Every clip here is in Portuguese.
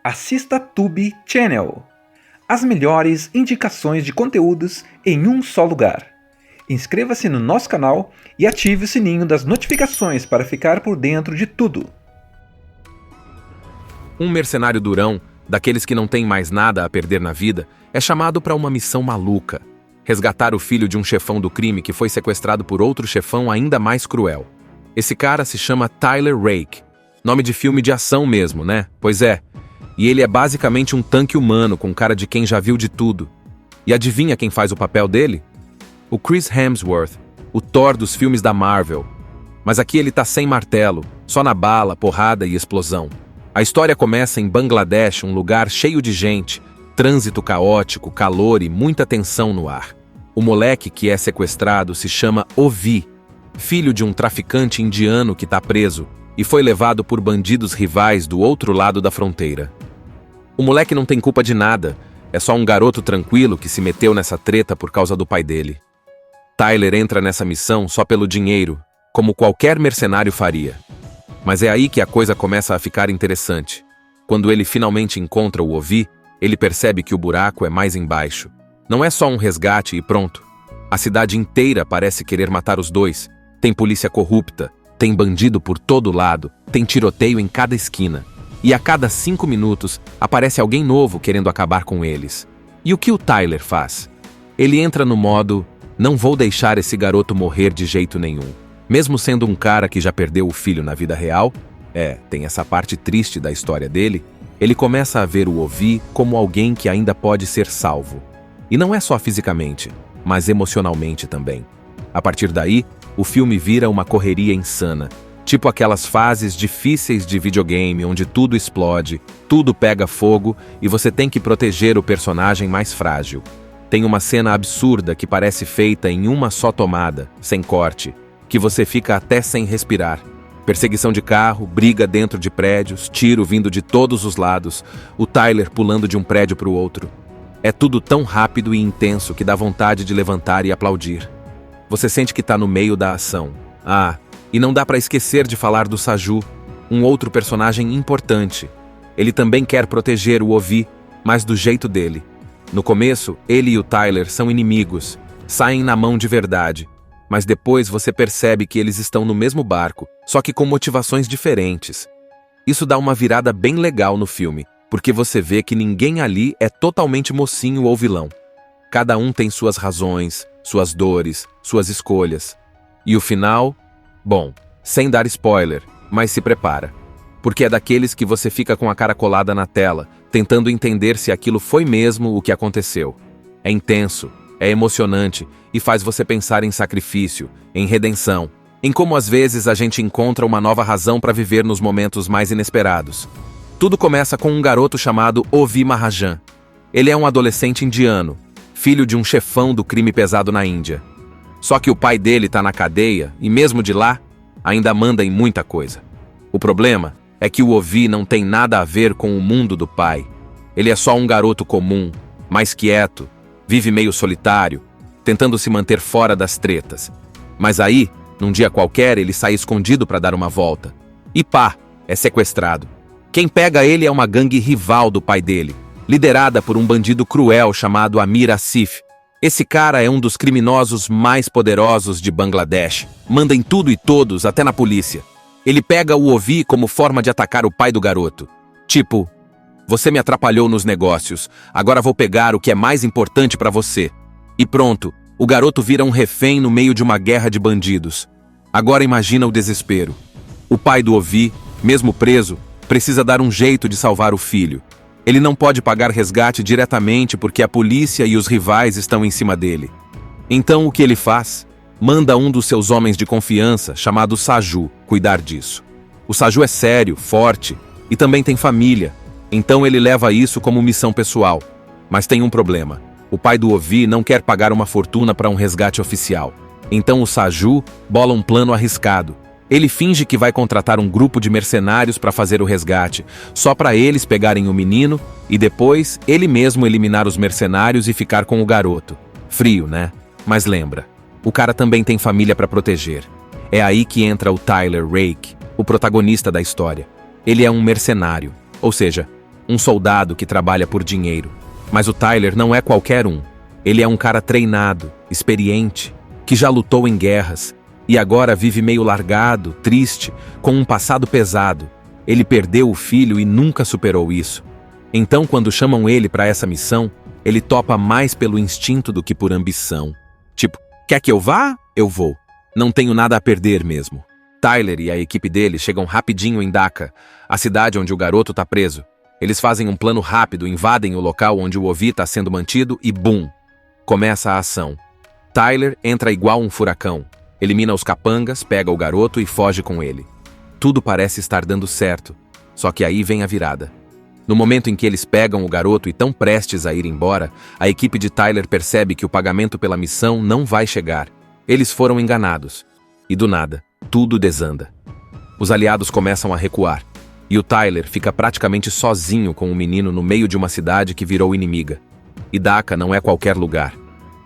assista Tube Channel. As melhores indicações de conteúdos em um só lugar. Inscreva-se no nosso canal e ative o sininho das notificações para ficar por dentro de tudo. Um mercenário durão, daqueles que não tem mais nada a perder na vida, é chamado para uma missão maluca: resgatar o filho de um chefão do crime que foi sequestrado por outro chefão ainda mais cruel. Esse cara se chama Tyler Rake. Nome de filme de ação mesmo, né? Pois é. E ele é basicamente um tanque humano com cara de quem já viu de tudo. E adivinha quem faz o papel dele? O Chris Hemsworth, o Thor dos filmes da Marvel. Mas aqui ele tá sem martelo, só na bala, porrada e explosão. A história começa em Bangladesh, um lugar cheio de gente, trânsito caótico, calor e muita tensão no ar. O moleque que é sequestrado se chama Ovi, filho de um traficante indiano que tá preso e foi levado por bandidos rivais do outro lado da fronteira. O moleque não tem culpa de nada, é só um garoto tranquilo que se meteu nessa treta por causa do pai dele. Tyler entra nessa missão só pelo dinheiro, como qualquer mercenário faria. Mas é aí que a coisa começa a ficar interessante. Quando ele finalmente encontra o Ovi, ele percebe que o buraco é mais embaixo. Não é só um resgate e pronto. A cidade inteira parece querer matar os dois. Tem polícia corrupta, tem bandido por todo lado, tem tiroteio em cada esquina. E a cada 5 minutos aparece alguém novo querendo acabar com eles. E o que o Tyler faz? Ele entra no modo: não vou deixar esse garoto morrer de jeito nenhum. Mesmo sendo um cara que já perdeu o filho na vida real, tem essa parte triste da história dele, ele começa a ver o Ovi como alguém que ainda pode ser salvo. E não é só fisicamente, mas emocionalmente também. A partir daí, o filme vira uma correria insana. Tipo aquelas fases difíceis de videogame onde tudo explode, tudo pega fogo e você tem que proteger o personagem mais frágil. Tem uma cena absurda que parece feita em uma só tomada, sem corte, que você fica até sem respirar. Perseguição de carro, briga dentro de prédios, tiro vindo de todos os lados, o Tyler pulando de um prédio para o outro. É tudo tão rápido e intenso que dá vontade de levantar e aplaudir. Você sente que está no meio da ação. E não dá para esquecer de falar do Saju, um outro personagem importante. Ele também quer proteger o Ovi, mas do jeito dele. No começo, ele e o Tyler são inimigos, saem na mão de verdade. Mas depois você percebe que eles estão no mesmo barco, só que com motivações diferentes. Isso dá uma virada bem legal no filme, porque você vê que ninguém ali é totalmente mocinho ou vilão. Cada um tem suas razões, suas dores, suas escolhas. E o final? Bom, sem dar spoiler, mas se prepara. Porque é daqueles que você fica com a cara colada na tela, tentando entender se aquilo foi mesmo o que aconteceu. É intenso, é emocionante e faz você pensar em sacrifício, em redenção, em como às vezes a gente encontra uma nova razão para viver nos momentos mais inesperados. Tudo começa com um garoto chamado Ovi Mahajan. Ele é um adolescente indiano, filho de um chefão do crime pesado na Índia. Só que o pai dele tá na cadeia e mesmo de lá, ainda manda em muita coisa. O problema é que o Ovi não tem nada a ver com o mundo do pai. Ele é só um garoto comum, mais quieto, vive meio solitário, tentando se manter fora das tretas. Mas aí, num dia qualquer, ele sai escondido para dar uma volta. E pá, é sequestrado. Quem pega ele é uma gangue rival do pai dele, liderada por um bandido cruel chamado Amir Asif. Esse cara é um dos criminosos mais poderosos de Bangladesh. Manda em tudo e todos, até na polícia. Ele pega o Ovi como forma de atacar o pai do garoto. Tipo: você me atrapalhou nos negócios, agora vou pegar o que é mais importante para você. E pronto, o garoto vira um refém no meio de uma guerra de bandidos. Agora imagina o desespero. O pai do Ovi, mesmo preso, precisa dar um jeito de salvar o filho. Ele não pode pagar resgate diretamente porque a polícia e os rivais estão em cima dele. Então o que ele faz? Manda um dos seus homens de confiança, chamado Saju, cuidar disso. O Saju é sério, forte e também tem família, então ele leva isso como missão pessoal. Mas tem um problema: o pai do Ovi não quer pagar uma fortuna para um resgate oficial. Então o Saju bola um plano arriscado. Ele finge que vai contratar um grupo de mercenários para fazer o resgate, só para eles pegarem o menino e depois ele mesmo eliminar os mercenários e ficar com o garoto. Frio, né? Mas lembra, o cara também tem família para proteger. É aí que entra o Tyler Rake, o protagonista da história. Ele é um mercenário, ou seja, um soldado que trabalha por dinheiro. Mas o Tyler não é qualquer um. Ele é um cara treinado, experiente, que já lutou em guerras e agora vive meio largado, triste, com um passado pesado. Ele perdeu o filho e nunca superou isso. Então, quando chamam ele para essa missão, ele topa mais pelo instinto do que por ambição. Tipo, quer que eu vá? Eu vou. Não tenho nada a perder mesmo. Tyler e a equipe dele chegam rapidinho em Dhaka, a cidade onde o garoto tá preso. Eles fazem um plano rápido, invadem o local onde o Ovi tá sendo mantido e bum! Começa a ação. Tyler entra igual um furacão. Elimina os capangas, pega o garoto e foge com ele. Tudo parece estar dando certo, só que aí vem a virada. No momento em que eles pegam o garoto e estão prestes a ir embora, a equipe de Tyler percebe que o pagamento pela missão não vai chegar. Eles foram enganados. E do nada, tudo desanda. Os aliados começam a recuar, e o Tyler fica praticamente sozinho com o menino no meio de uma cidade que virou inimiga. E Dhaka não é qualquer lugar.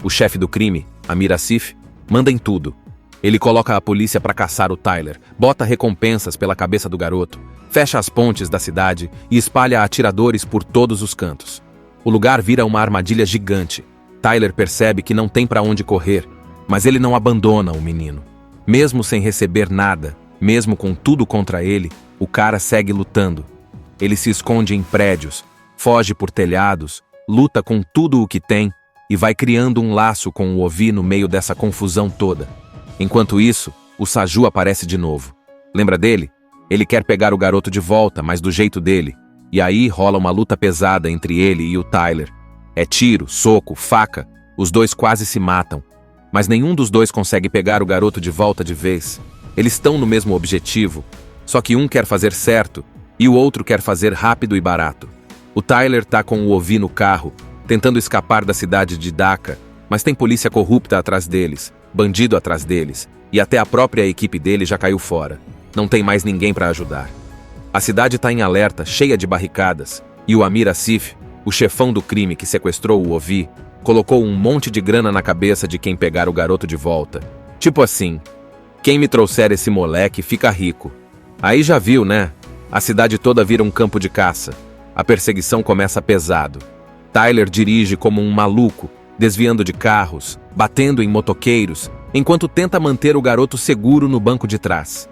O chefe do crime, Amir Asif, manda em tudo. Ele coloca a polícia para caçar o Tyler, bota recompensas pela cabeça do garoto, fecha as pontes da cidade e espalha atiradores por todos os cantos. O lugar vira uma armadilha gigante. Tyler percebe que não tem para onde correr, mas ele não abandona o menino. Mesmo sem receber nada, mesmo com tudo contra ele, o cara segue lutando. Ele se esconde em prédios, foge por telhados, luta com tudo o que tem e vai criando um laço com o Ovi no meio dessa confusão toda. Enquanto isso, o Saju aparece de novo. Lembra dele? Ele quer pegar o garoto de volta, mas do jeito dele. E aí rola uma luta pesada entre ele e o Tyler. É tiro, soco, faca, os dois quase se matam. Mas nenhum dos dois consegue pegar o garoto de volta de vez. Eles estão no mesmo objetivo, só que um quer fazer certo e o outro quer fazer rápido e barato. O Tyler tá com o Ovi no carro, tentando escapar da cidade de Dhaka, mas tem polícia corrupta atrás deles, bandido atrás deles, e até a própria equipe dele já caiu fora. Não tem mais ninguém para ajudar. A cidade tá em alerta, cheia de barricadas, e o Amir Asif, o chefão do crime que sequestrou o Ovi, colocou um monte de grana na cabeça de quem pegar o garoto de volta. Tipo assim, quem me trouxer esse moleque fica rico. Aí já viu, né? A cidade toda vira um campo de caça. A perseguição começa pesado. Tyler dirige como um maluco, desviando de carros, batendo em motoqueiros, enquanto tenta manter o garoto seguro no banco de trás.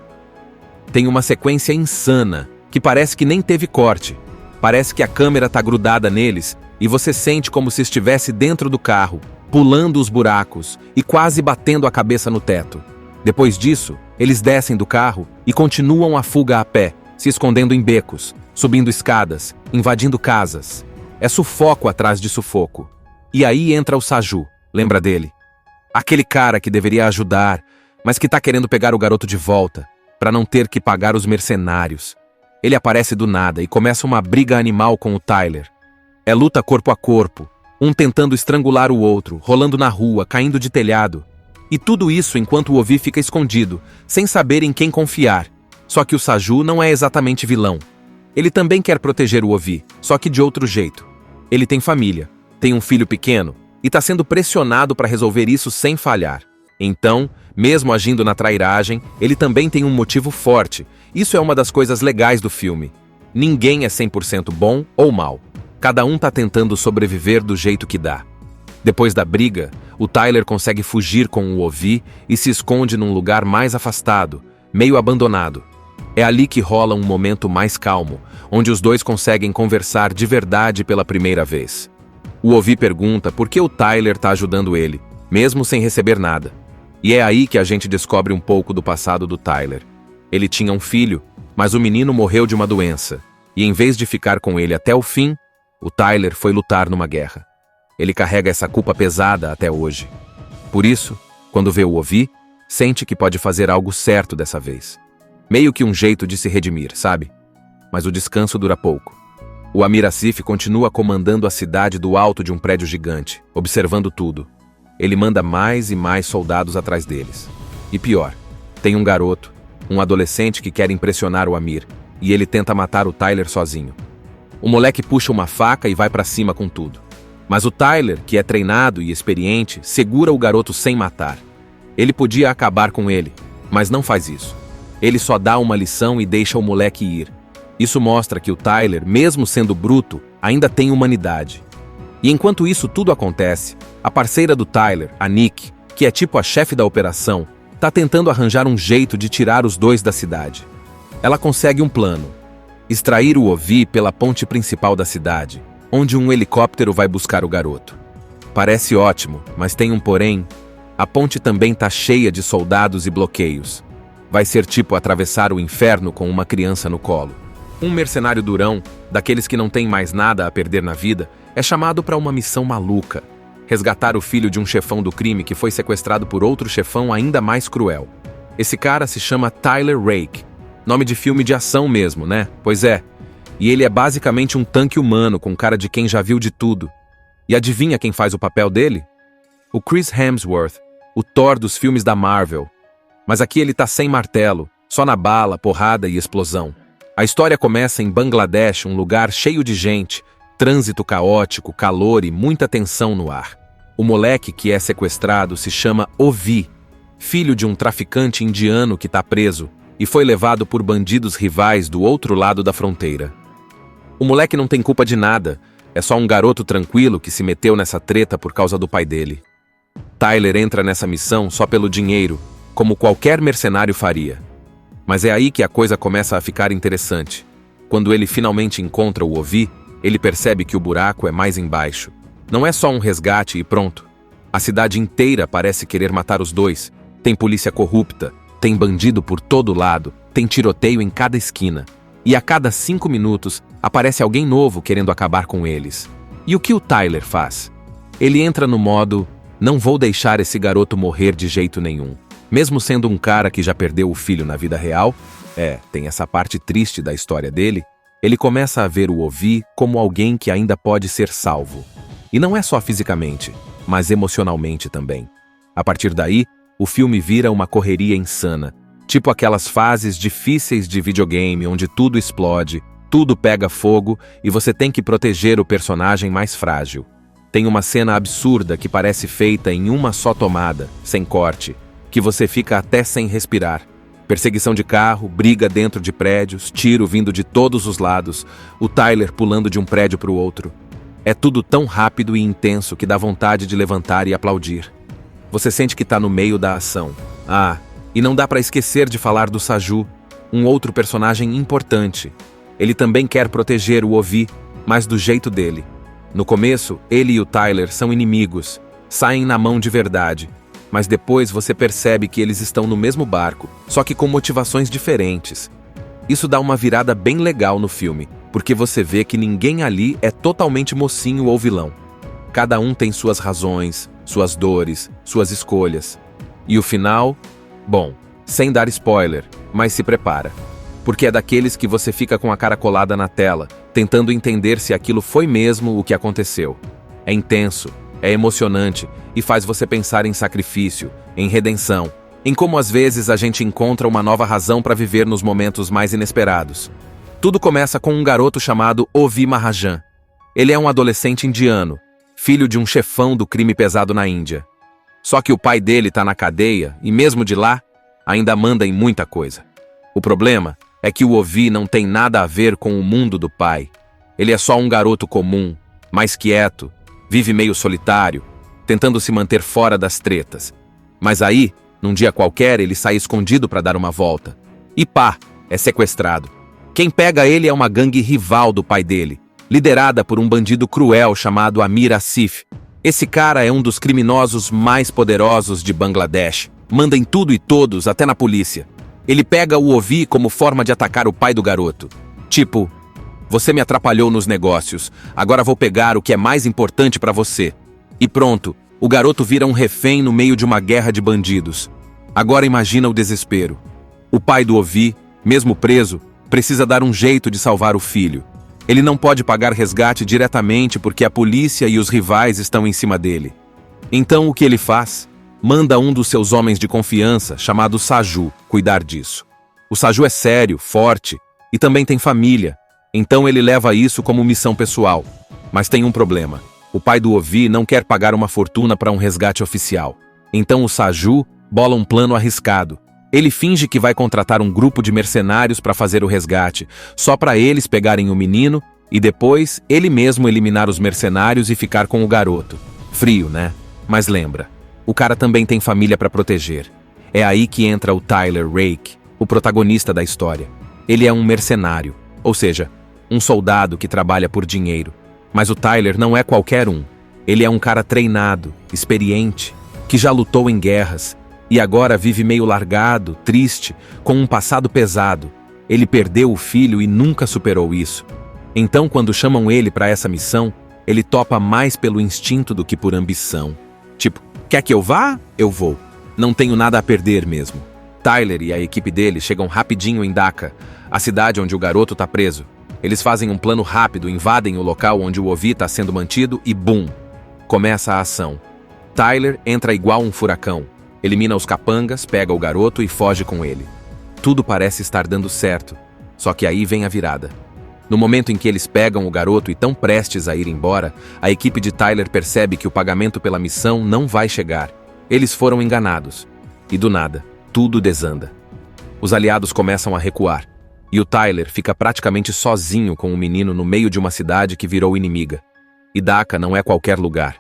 Tem uma sequência insana, que parece que nem teve corte. Parece que a câmera tá grudada neles e você sente como se estivesse dentro do carro, pulando os buracos e quase batendo a cabeça no teto. Depois disso, eles descem do carro e continuam a fuga a pé, se escondendo em becos, subindo escadas, invadindo casas. É sufoco atrás de sufoco. E aí entra o Saju, lembra dele? Aquele cara que deveria ajudar, mas que tá querendo pegar o garoto de volta, para não ter que pagar os mercenários. Ele aparece do nada e começa uma briga animal com o Tyler. É luta corpo a corpo, um tentando estrangular o outro, rolando na rua, caindo de telhado. E tudo isso enquanto o Ovi fica escondido, sem saber em quem confiar. Só que o Saju não é exatamente vilão. Ele também quer proteger o Ovi, só que de outro jeito. Ele tem família, tem um filho pequeno, e está sendo pressionado para resolver isso sem falhar. Então, mesmo agindo na trairagem, ele também tem um motivo forte. Isso é uma das coisas legais do filme. Ninguém é 100% bom ou mal. Cada um tá tentando sobreviver do jeito que dá. Depois da briga, o Tyler consegue fugir com o Ovi e se esconde num lugar mais afastado, meio abandonado. É ali que rola um momento mais calmo, onde os dois conseguem conversar de verdade pela primeira vez. O Ovi pergunta por que o Tyler tá ajudando ele, mesmo sem receber nada. E é aí que a gente descobre um pouco do passado do Tyler. Ele tinha um filho, mas o menino morreu de uma doença, e em vez de ficar com ele até o fim, o Tyler foi lutar numa guerra. Ele carrega essa culpa pesada até hoje. Por isso, quando vê o Ovi, sente que pode fazer algo certo dessa vez. Meio que um jeito de se redimir, sabe? Mas o descanso dura pouco. O Amir Asif continua comandando a cidade do alto de um prédio gigante, observando tudo. Ele manda mais e mais soldados atrás deles. E pior, tem um garoto, um adolescente que quer impressionar o Amir, e ele tenta matar o Tyler sozinho. O moleque puxa uma faca e vai pra cima com tudo. Mas o Tyler, que é treinado e experiente, segura o garoto sem matar. Ele podia acabar com ele, mas não faz isso. Ele só dá uma lição e deixa o moleque ir. Isso mostra que o Tyler, mesmo sendo bruto, ainda tem humanidade. E enquanto isso tudo acontece, a parceira do Tyler, a Nick, que é tipo a chefe da operação, tá tentando arranjar um jeito de tirar os dois da cidade. Ela consegue um plano: extrair o Ovi pela ponte principal da cidade, onde um helicóptero vai buscar o garoto. Parece ótimo, mas tem um porém. A ponte também tá cheia de soldados e bloqueios. Vai ser tipo atravessar o inferno com uma criança no colo. Um mercenário durão, daqueles que não tem mais nada a perder na vida, é chamado para uma missão maluca: resgatar o filho de um chefão do crime que foi sequestrado por outro chefão ainda mais cruel. Esse cara se chama Tyler Rake. Nome de filme de ação mesmo, né? Pois é. E ele é basicamente um tanque humano com cara de quem já viu de tudo. E adivinha quem faz o papel dele? O Chris Hemsworth, o Thor dos filmes da Marvel. Mas aqui ele tá sem martelo, só na bala, porrada e explosão. A história começa em Bangladesh, um lugar cheio de gente, trânsito caótico, calor e muita tensão no ar. O moleque que é sequestrado se chama Ovi, filho de um traficante indiano que tá preso e foi levado por bandidos rivais do outro lado da fronteira. O moleque não tem culpa de nada, é só um garoto tranquilo que se meteu nessa treta por causa do pai dele. Tyler entra nessa missão só pelo dinheiro, como qualquer mercenário faria. Mas é aí que a coisa começa a ficar interessante. Quando ele finalmente encontra o Ovi, ele percebe que o buraco é mais embaixo. Não é só um resgate e pronto. A cidade inteira parece querer matar os dois. Tem polícia corrupta, tem bandido por todo lado, tem tiroteio em cada esquina. E a cada 5 minutos, aparece alguém novo querendo acabar com eles. E o que o Tyler faz? Ele entra no modo: não vou deixar esse garoto morrer de jeito nenhum. Mesmo sendo um cara que já perdeu o filho na vida real, tem essa parte triste da história dele, ele começa a ver o Ovi como alguém que ainda pode ser salvo. E não é só fisicamente, mas emocionalmente também. A partir daí, o filme vira uma correria insana, tipo aquelas fases difíceis de videogame onde tudo explode, tudo pega fogo e você tem que proteger o personagem mais frágil. Tem uma cena absurda que parece feita em uma só tomada, sem corte, que você fica até sem respirar. Perseguição de carro, briga dentro de prédios, tiro vindo de todos os lados, o Tyler pulando de um prédio para o outro. É tudo tão rápido e intenso que dá vontade de levantar e aplaudir. Você sente que está no meio da ação. E não dá para esquecer de falar do Saju, um outro personagem importante. Ele também quer proteger o Ovi, mas do jeito dele. No começo, ele e o Tyler são inimigos, saem na mão de verdade. Mas depois você percebe que eles estão no mesmo barco, só que com motivações diferentes. Isso dá uma virada bem legal no filme, porque você vê que ninguém ali é totalmente mocinho ou vilão. Cada um tem suas razões, suas dores, suas escolhas. E o final? Bom, sem dar spoiler, mas se prepara. Porque é daqueles que você fica com a cara colada na tela, tentando entender se aquilo foi mesmo o que aconteceu. É intenso, é emocionante e faz você pensar em sacrifício, em redenção, em como às vezes a gente encontra uma nova razão para viver nos momentos mais inesperados. Tudo começa com um garoto chamado Ovi Mahajan. Ele é um adolescente indiano, filho de um chefão do crime pesado na Índia. Só que o pai dele tá na cadeia e mesmo de lá, ainda manda em muita coisa. O problema é que o Ovi não tem nada a ver com o mundo do pai. Ele é só um garoto comum, mais quieto, vive meio solitário, tentando se manter fora das tretas. Mas aí, num dia qualquer, ele sai escondido para dar uma volta. E pá, é sequestrado. Quem pega ele é uma gangue rival do pai dele, liderada por um bandido cruel chamado Amir Asif. Esse cara é um dos criminosos mais poderosos de Bangladesh. Manda em tudo e todos, até na polícia. Ele pega o Ovi como forma de atacar o pai do garoto. Tipo: você me atrapalhou nos negócios, agora vou pegar o que é mais importante para você. E pronto, o garoto vira um refém no meio de uma guerra de bandidos. Agora imagina o desespero. O pai do Ovi, mesmo preso, precisa dar um jeito de salvar o filho. Ele não pode pagar resgate diretamente porque a polícia e os rivais estão em cima dele. Então o que ele faz? Manda um dos seus homens de confiança, chamado Saju, cuidar disso. O Saju é sério, forte e também tem família, então ele leva isso como missão pessoal. Mas tem um problema. O pai do Ovi não quer pagar uma fortuna para um resgate oficial. Então o Saju bola um plano arriscado. Ele finge que vai contratar um grupo de mercenários para fazer o resgate, só para eles pegarem o menino e depois ele mesmo eliminar os mercenários e ficar com o garoto. Frio, né? Mas lembra, o cara também tem família para proteger. É aí que entra o Tyler Rake, o protagonista da história. Ele é um mercenário, ou seja, um soldado que trabalha por dinheiro. Mas o Tyler não é qualquer um. Ele é um cara treinado, experiente, que já lutou em guerras e agora vive meio largado, triste, com um passado pesado. Ele perdeu o filho e nunca superou isso. Então, quando chamam ele para essa missão, ele topa mais pelo instinto do que por ambição. Tipo, quer que eu vá? Eu vou. Não tenho nada a perder mesmo. Tyler e a equipe dele chegam rapidinho em Dhaka, a cidade onde o garoto tá preso. Eles fazem um plano rápido, invadem o local onde o Ovi tá sendo mantido e bum! Começa a ação. Tyler entra igual um furacão. Elimina os capangas, pega o garoto e foge com ele. Tudo parece estar dando certo, só que aí vem a virada. No momento em que eles pegam o garoto e estão prestes a ir embora, a equipe de Tyler percebe que o pagamento pela missão não vai chegar. Eles foram enganados. E do nada, tudo desanda. Os aliados começam a recuar, e o Tyler fica praticamente sozinho com o menino no meio de uma cidade que virou inimiga. E Dhaka não é qualquer lugar.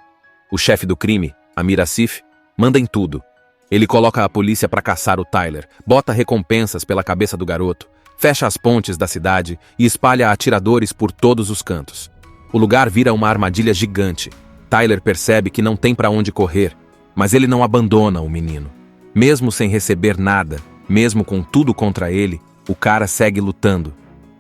O chefe do crime, Amir Asif, manda em tudo. Ele coloca a polícia para caçar o Tyler, bota recompensas pela cabeça do garoto, fecha as pontes da cidade e espalha atiradores por todos os cantos. O lugar vira uma armadilha gigante. Tyler percebe que não tem para onde correr, mas ele não abandona o menino. Mesmo sem receber nada, mesmo com tudo contra ele, o cara segue lutando.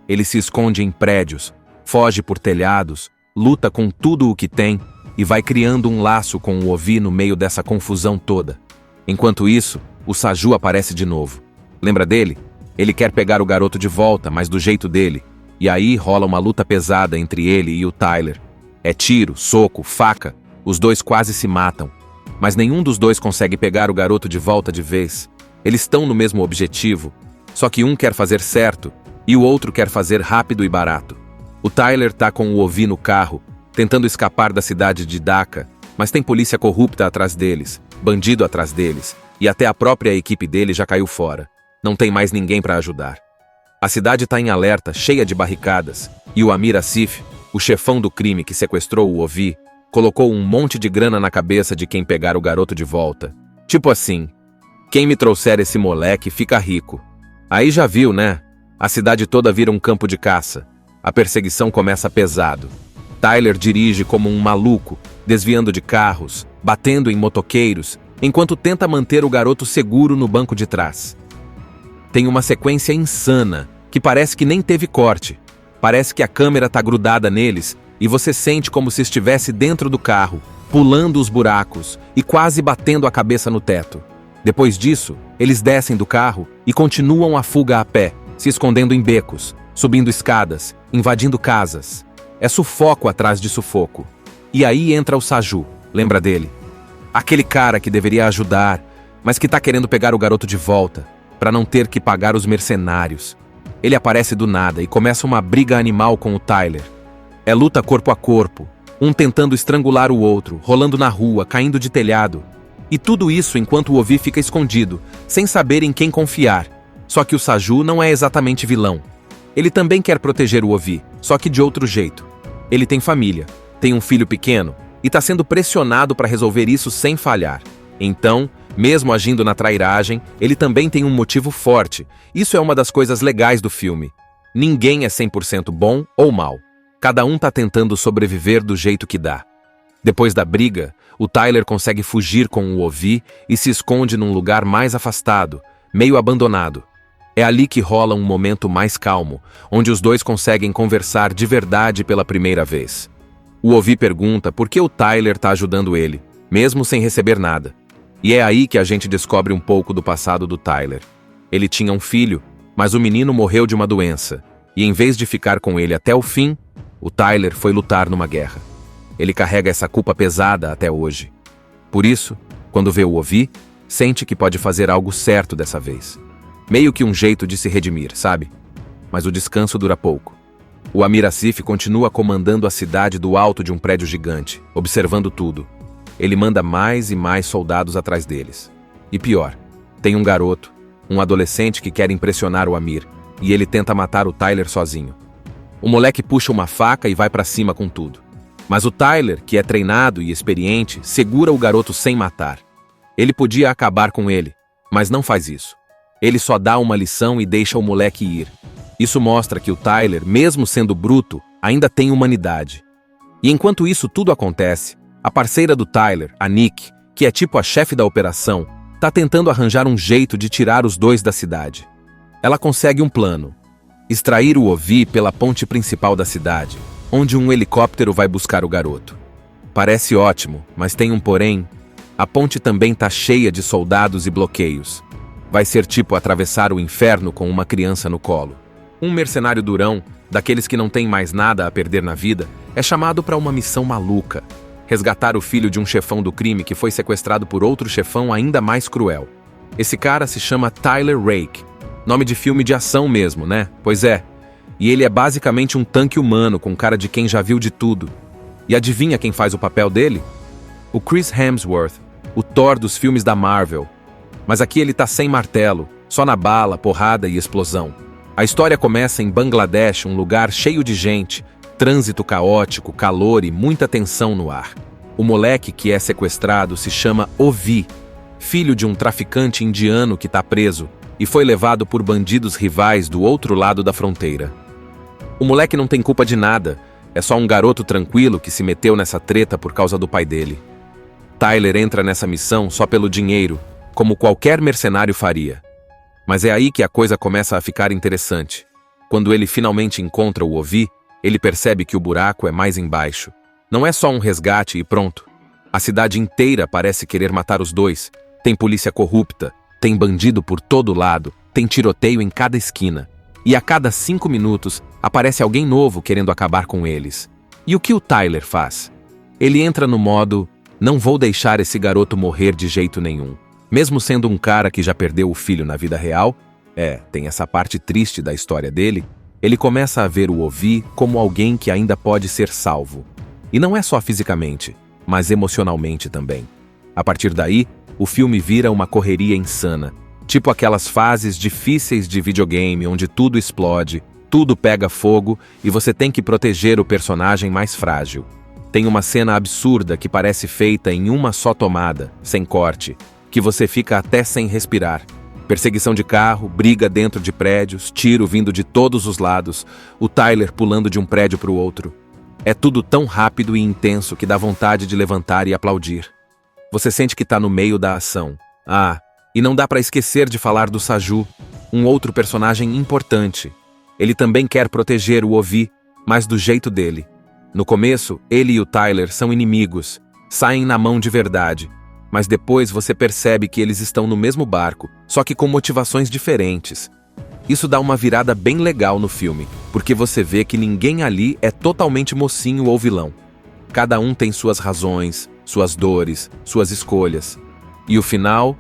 Ele se esconde em prédios, foge por telhados, luta com tudo o que tem e vai criando um laço com o Ovi no meio dessa confusão toda. Enquanto isso, o Saju aparece de novo. Lembra dele? Ele quer pegar o garoto de volta, mas do jeito dele. E aí rola uma luta pesada entre ele e o Tyler. É tiro, soco, faca. Os dois quase se matam. Mas nenhum dos dois consegue pegar o garoto de volta de vez. Eles estão no mesmo objetivo, só que um quer fazer certo e o outro quer fazer rápido e barato. O Tyler tá com o Ovi no carro, tentando escapar da cidade de Dhaka, mas tem polícia corrupta atrás deles, bandido atrás deles, e até a própria equipe dele já caiu fora. Não tem mais ninguém para ajudar. A cidade tá em alerta, cheia de barricadas, e o Amir Asif, o chefão do crime que sequestrou o Ovi, colocou um monte de grana na cabeça de quem pegar o garoto de volta. Tipo assim, quem me trouxer esse moleque fica rico. Aí já viu, né? A cidade toda vira um campo de caça. A perseguição começa pesado. Tyler dirige como um maluco, desviando de carros, batendo em motoqueiros, enquanto tenta manter o garoto seguro no banco de trás. Tem uma sequência insana, que parece que nem teve corte. Parece que a câmera tá grudada neles e você sente como se estivesse dentro do carro, pulando os buracos e quase batendo a cabeça no teto. Depois disso, eles descem do carro e continuam a fuga a pé, se escondendo em becos, subindo escadas, invadindo casas. É sufoco atrás de sufoco. E aí entra o Saju, lembra dele? Aquele cara que deveria ajudar, mas que tá querendo pegar o garoto de volta, para não ter que pagar os mercenários. Ele aparece do nada e começa uma briga animal com o Tyler. É luta corpo a corpo, um tentando estrangular o outro, rolando na rua, caindo de telhado. E tudo isso enquanto o Ovi fica escondido, sem saber em quem confiar. Só que o Saju não é exatamente vilão. Ele também quer proteger o Ovi, só que de outro jeito. Ele tem família, tem um filho pequeno, e está sendo pressionado para resolver isso sem falhar. Então, mesmo agindo na trairagem, ele também tem um motivo forte. Isso é uma das coisas legais do filme. Ninguém é 100% bom ou mal. Cada um tá tentando sobreviver do jeito que dá. Depois da briga, o Tyler consegue fugir com o Ovi e se esconde num lugar mais afastado, meio abandonado. É ali que rola um momento mais calmo, onde os dois conseguem conversar de verdade pela primeira vez. O Ovi pergunta por que o Tyler tá ajudando ele, mesmo sem receber nada. E é aí que a gente descobre um pouco do passado do Tyler. Ele tinha um filho, mas o menino morreu de uma doença, e em vez de ficar com ele até o fim, o Tyler foi lutar numa guerra. Ele carrega essa culpa pesada até hoje. Por isso, quando vê o Ovi, sente que pode fazer algo certo dessa vez. Meio que um jeito de se redimir, sabe? Mas o descanso dura pouco. O Amir Asif continua comandando a cidade do alto de um prédio gigante, observando tudo. Ele manda mais e mais soldados atrás deles. E pior, tem um garoto, um adolescente que quer impressionar o Amir, e ele tenta matar o Tyler sozinho. O moleque puxa uma faca e vai pra cima com tudo. Mas o Tyler, que é treinado e experiente, segura o garoto sem matar. Ele podia acabar com ele, mas não faz isso. Ele só dá uma lição e deixa o moleque ir. Isso mostra que o Tyler, mesmo sendo bruto, ainda tem humanidade. E enquanto isso tudo acontece, a parceira do Tyler, a Nick, que é tipo a chefe da operação, tá tentando arranjar um jeito de tirar os dois da cidade. Ela consegue um plano: extrair o Ovi pela ponte principal da cidade, onde um helicóptero vai buscar o garoto. Parece ótimo, mas tem um porém. A ponte também tá cheia de soldados e bloqueios. Vai ser tipo atravessar o inferno com uma criança no colo. Um mercenário durão, daqueles que não tem mais nada a perder na vida, é chamado para uma missão maluca: resgatar o filho de um chefão do crime que foi sequestrado por outro chefão ainda mais cruel. Esse cara se chama Tyler Rake. Nome de filme de ação mesmo, né? Pois é. E ele é basicamente um tanque humano com cara de quem já viu de tudo. E adivinha quem faz o papel dele? O Chris Hemsworth, o Thor dos filmes da Marvel. Mas aqui ele tá sem martelo, só na bala, porrada e explosão. A história começa em Bangladesh, um lugar cheio de gente, trânsito caótico, calor e muita tensão no ar. O moleque que é sequestrado se chama Ovi, filho de um traficante indiano que tá preso e foi levado por bandidos rivais do outro lado da fronteira. O moleque não tem culpa de nada, é só um garoto tranquilo que se meteu nessa treta por causa do pai dele. Tyler entra nessa missão só pelo dinheiro, como qualquer mercenário faria. Mas é aí que a coisa começa a ficar interessante. Quando ele finalmente encontra o Ovi, ele percebe que o buraco é mais embaixo. Não é só um resgate e pronto. A cidade inteira parece querer matar os dois. Tem polícia corrupta, tem bandido por todo lado, tem tiroteio em cada esquina. E a cada 5 minutos, aparece alguém novo querendo acabar com eles. E o que o Tyler faz? Ele entra no modo: não vou deixar esse garoto morrer de jeito nenhum. Mesmo sendo um cara que já perdeu o filho na vida real, tem essa parte triste da história dele, ele começa a ver o Ovi como alguém que ainda pode ser salvo. E não é só fisicamente, mas emocionalmente também. A partir daí, o filme vira uma correria insana, tipo aquelas fases difíceis de videogame onde tudo explode, tudo pega fogo e você tem que proteger o personagem mais frágil. Tem uma cena absurda que parece feita em uma só tomada, sem corte, que você fica até sem respirar. Perseguição de carro, briga dentro de prédios, tiro vindo de todos os lados, o Tyler pulando de um prédio para o outro. É tudo tão rápido e intenso que dá vontade de levantar e aplaudir. Você sente que está no meio da ação. E não dá para esquecer de falar do Saju, um outro personagem importante. Ele também quer proteger o Ovi, mas do jeito dele. No começo, ele e o Tyler são inimigos, saem na mão de verdade. Mas depois você percebe que eles estão no mesmo barco, só que com motivações diferentes. Isso dá uma virada bem legal no filme, porque você vê que ninguém ali é totalmente mocinho ou vilão. Cada um tem suas razões, suas dores, suas escolhas. E o final?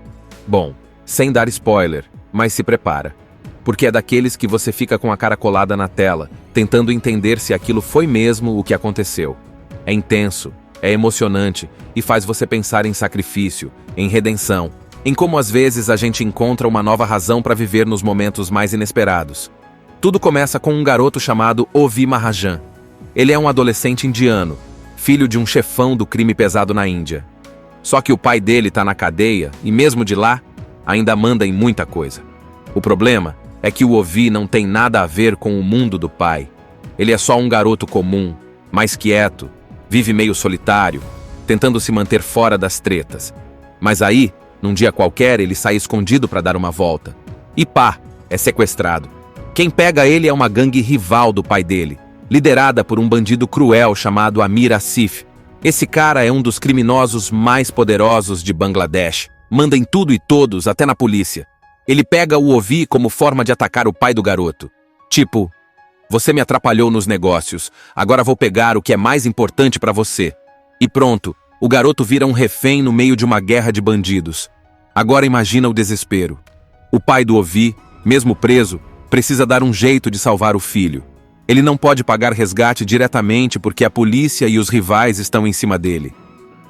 Bom, sem dar spoiler, mas se prepara. Porque é daqueles que você fica com a cara colada na tela, tentando entender se aquilo foi mesmo o que aconteceu. É intenso. É emocionante e faz você pensar em sacrifício, em redenção, em como às vezes a gente encontra uma nova razão para viver nos momentos mais inesperados. Tudo começa com um garoto chamado Ovi Mahajan. Ele é um adolescente indiano, filho de um chefão do crime pesado na Índia. Só que o pai dele está na cadeia e mesmo de lá, ainda manda em muita coisa. O problema é que o Ovi não tem nada a ver com o mundo do pai. Ele é só um garoto comum, mais quieto, vive meio solitário, tentando se manter fora das tretas. Mas aí, num dia qualquer, ele sai escondido para dar uma volta. E pá, é sequestrado. Quem pega ele é uma gangue rival do pai dele, liderada por um bandido cruel chamado Amir Asif. Esse cara é um dos criminosos mais poderosos de Bangladesh. Manda em tudo e todos, até na polícia. Ele pega o Ovi como forma de atacar o pai do garoto. Tipo: você me atrapalhou nos negócios, agora vou pegar o que é mais importante para você. E pronto, o garoto vira um refém no meio de uma guerra de bandidos. Agora imagina o desespero. O pai do Ovi, mesmo preso, precisa dar um jeito de salvar o filho. Ele não pode pagar resgate diretamente porque a polícia e os rivais estão em cima dele.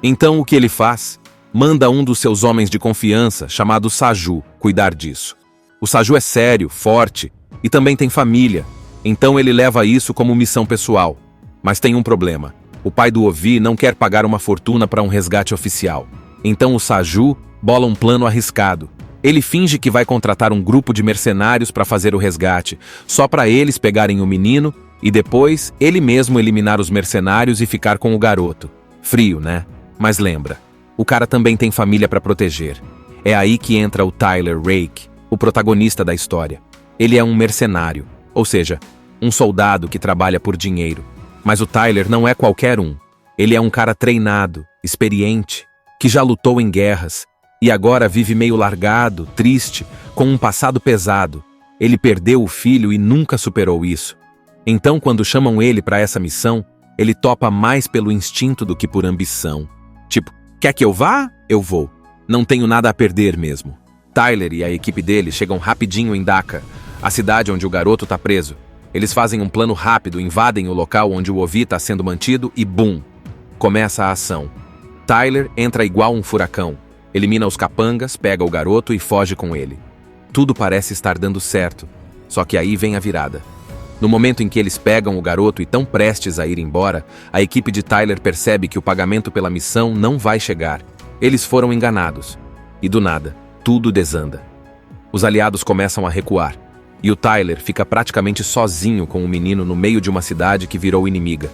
Então o que ele faz? Manda um dos seus homens de confiança, chamado Saju, cuidar disso. O Saju é sério, forte e também tem família, então ele leva isso como missão pessoal. Mas tem um problema. O pai do Ovi não quer pagar uma fortuna para um resgate oficial. Então o Saju bola um plano arriscado. Ele finge que vai contratar um grupo de mercenários para fazer o resgate, só para eles pegarem o menino e depois ele mesmo eliminar os mercenários e ficar com o garoto. Frio, né? Mas lembra, o cara também tem família para proteger. É aí que entra o Tyler Rake, o protagonista da história. Ele é um mercenário, ou seja, um soldado que trabalha por dinheiro. Mas o Tyler não é qualquer um. Ele é um cara treinado, experiente, que já lutou em guerras e agora vive meio largado, triste, com um passado pesado. Ele perdeu o filho e nunca superou isso. Então, quando chamam ele para essa missão, ele topa mais pelo instinto do que por ambição. Tipo, quer que eu vá? Eu vou. Não tenho nada a perder mesmo. Tyler e a equipe dele chegam rapidinho em Dhaka, a cidade onde o garoto tá preso. Eles fazem um plano rápido, invadem o local onde o Ovi está sendo mantido e bum! Começa a ação. Tyler entra igual um furacão. Elimina os capangas, pega o garoto e foge com ele. Tudo parece estar dando certo, só que aí vem a virada. No momento em que eles pegam o garoto e estão prestes a ir embora, a equipe de Tyler percebe que o pagamento pela missão não vai chegar. Eles foram enganados. E do nada, tudo desanda. Os aliados começam a recuar. E o Tyler fica praticamente sozinho com o menino no meio de uma cidade que virou inimiga.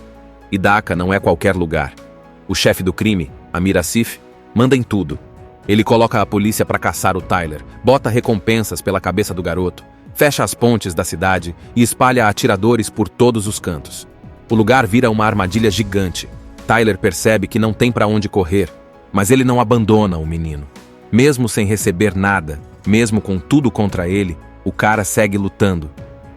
E Dhaka não é qualquer lugar. O chefe do crime, Amir Asif, manda em tudo. Ele coloca a polícia para caçar o Tyler, bota recompensas pela cabeça do garoto, fecha as pontes da cidade e espalha atiradores por todos os cantos. O lugar vira uma armadilha gigante. Tyler percebe que não tem para onde correr, mas ele não abandona o menino. Mesmo sem receber nada, mesmo com tudo contra ele, o cara segue lutando.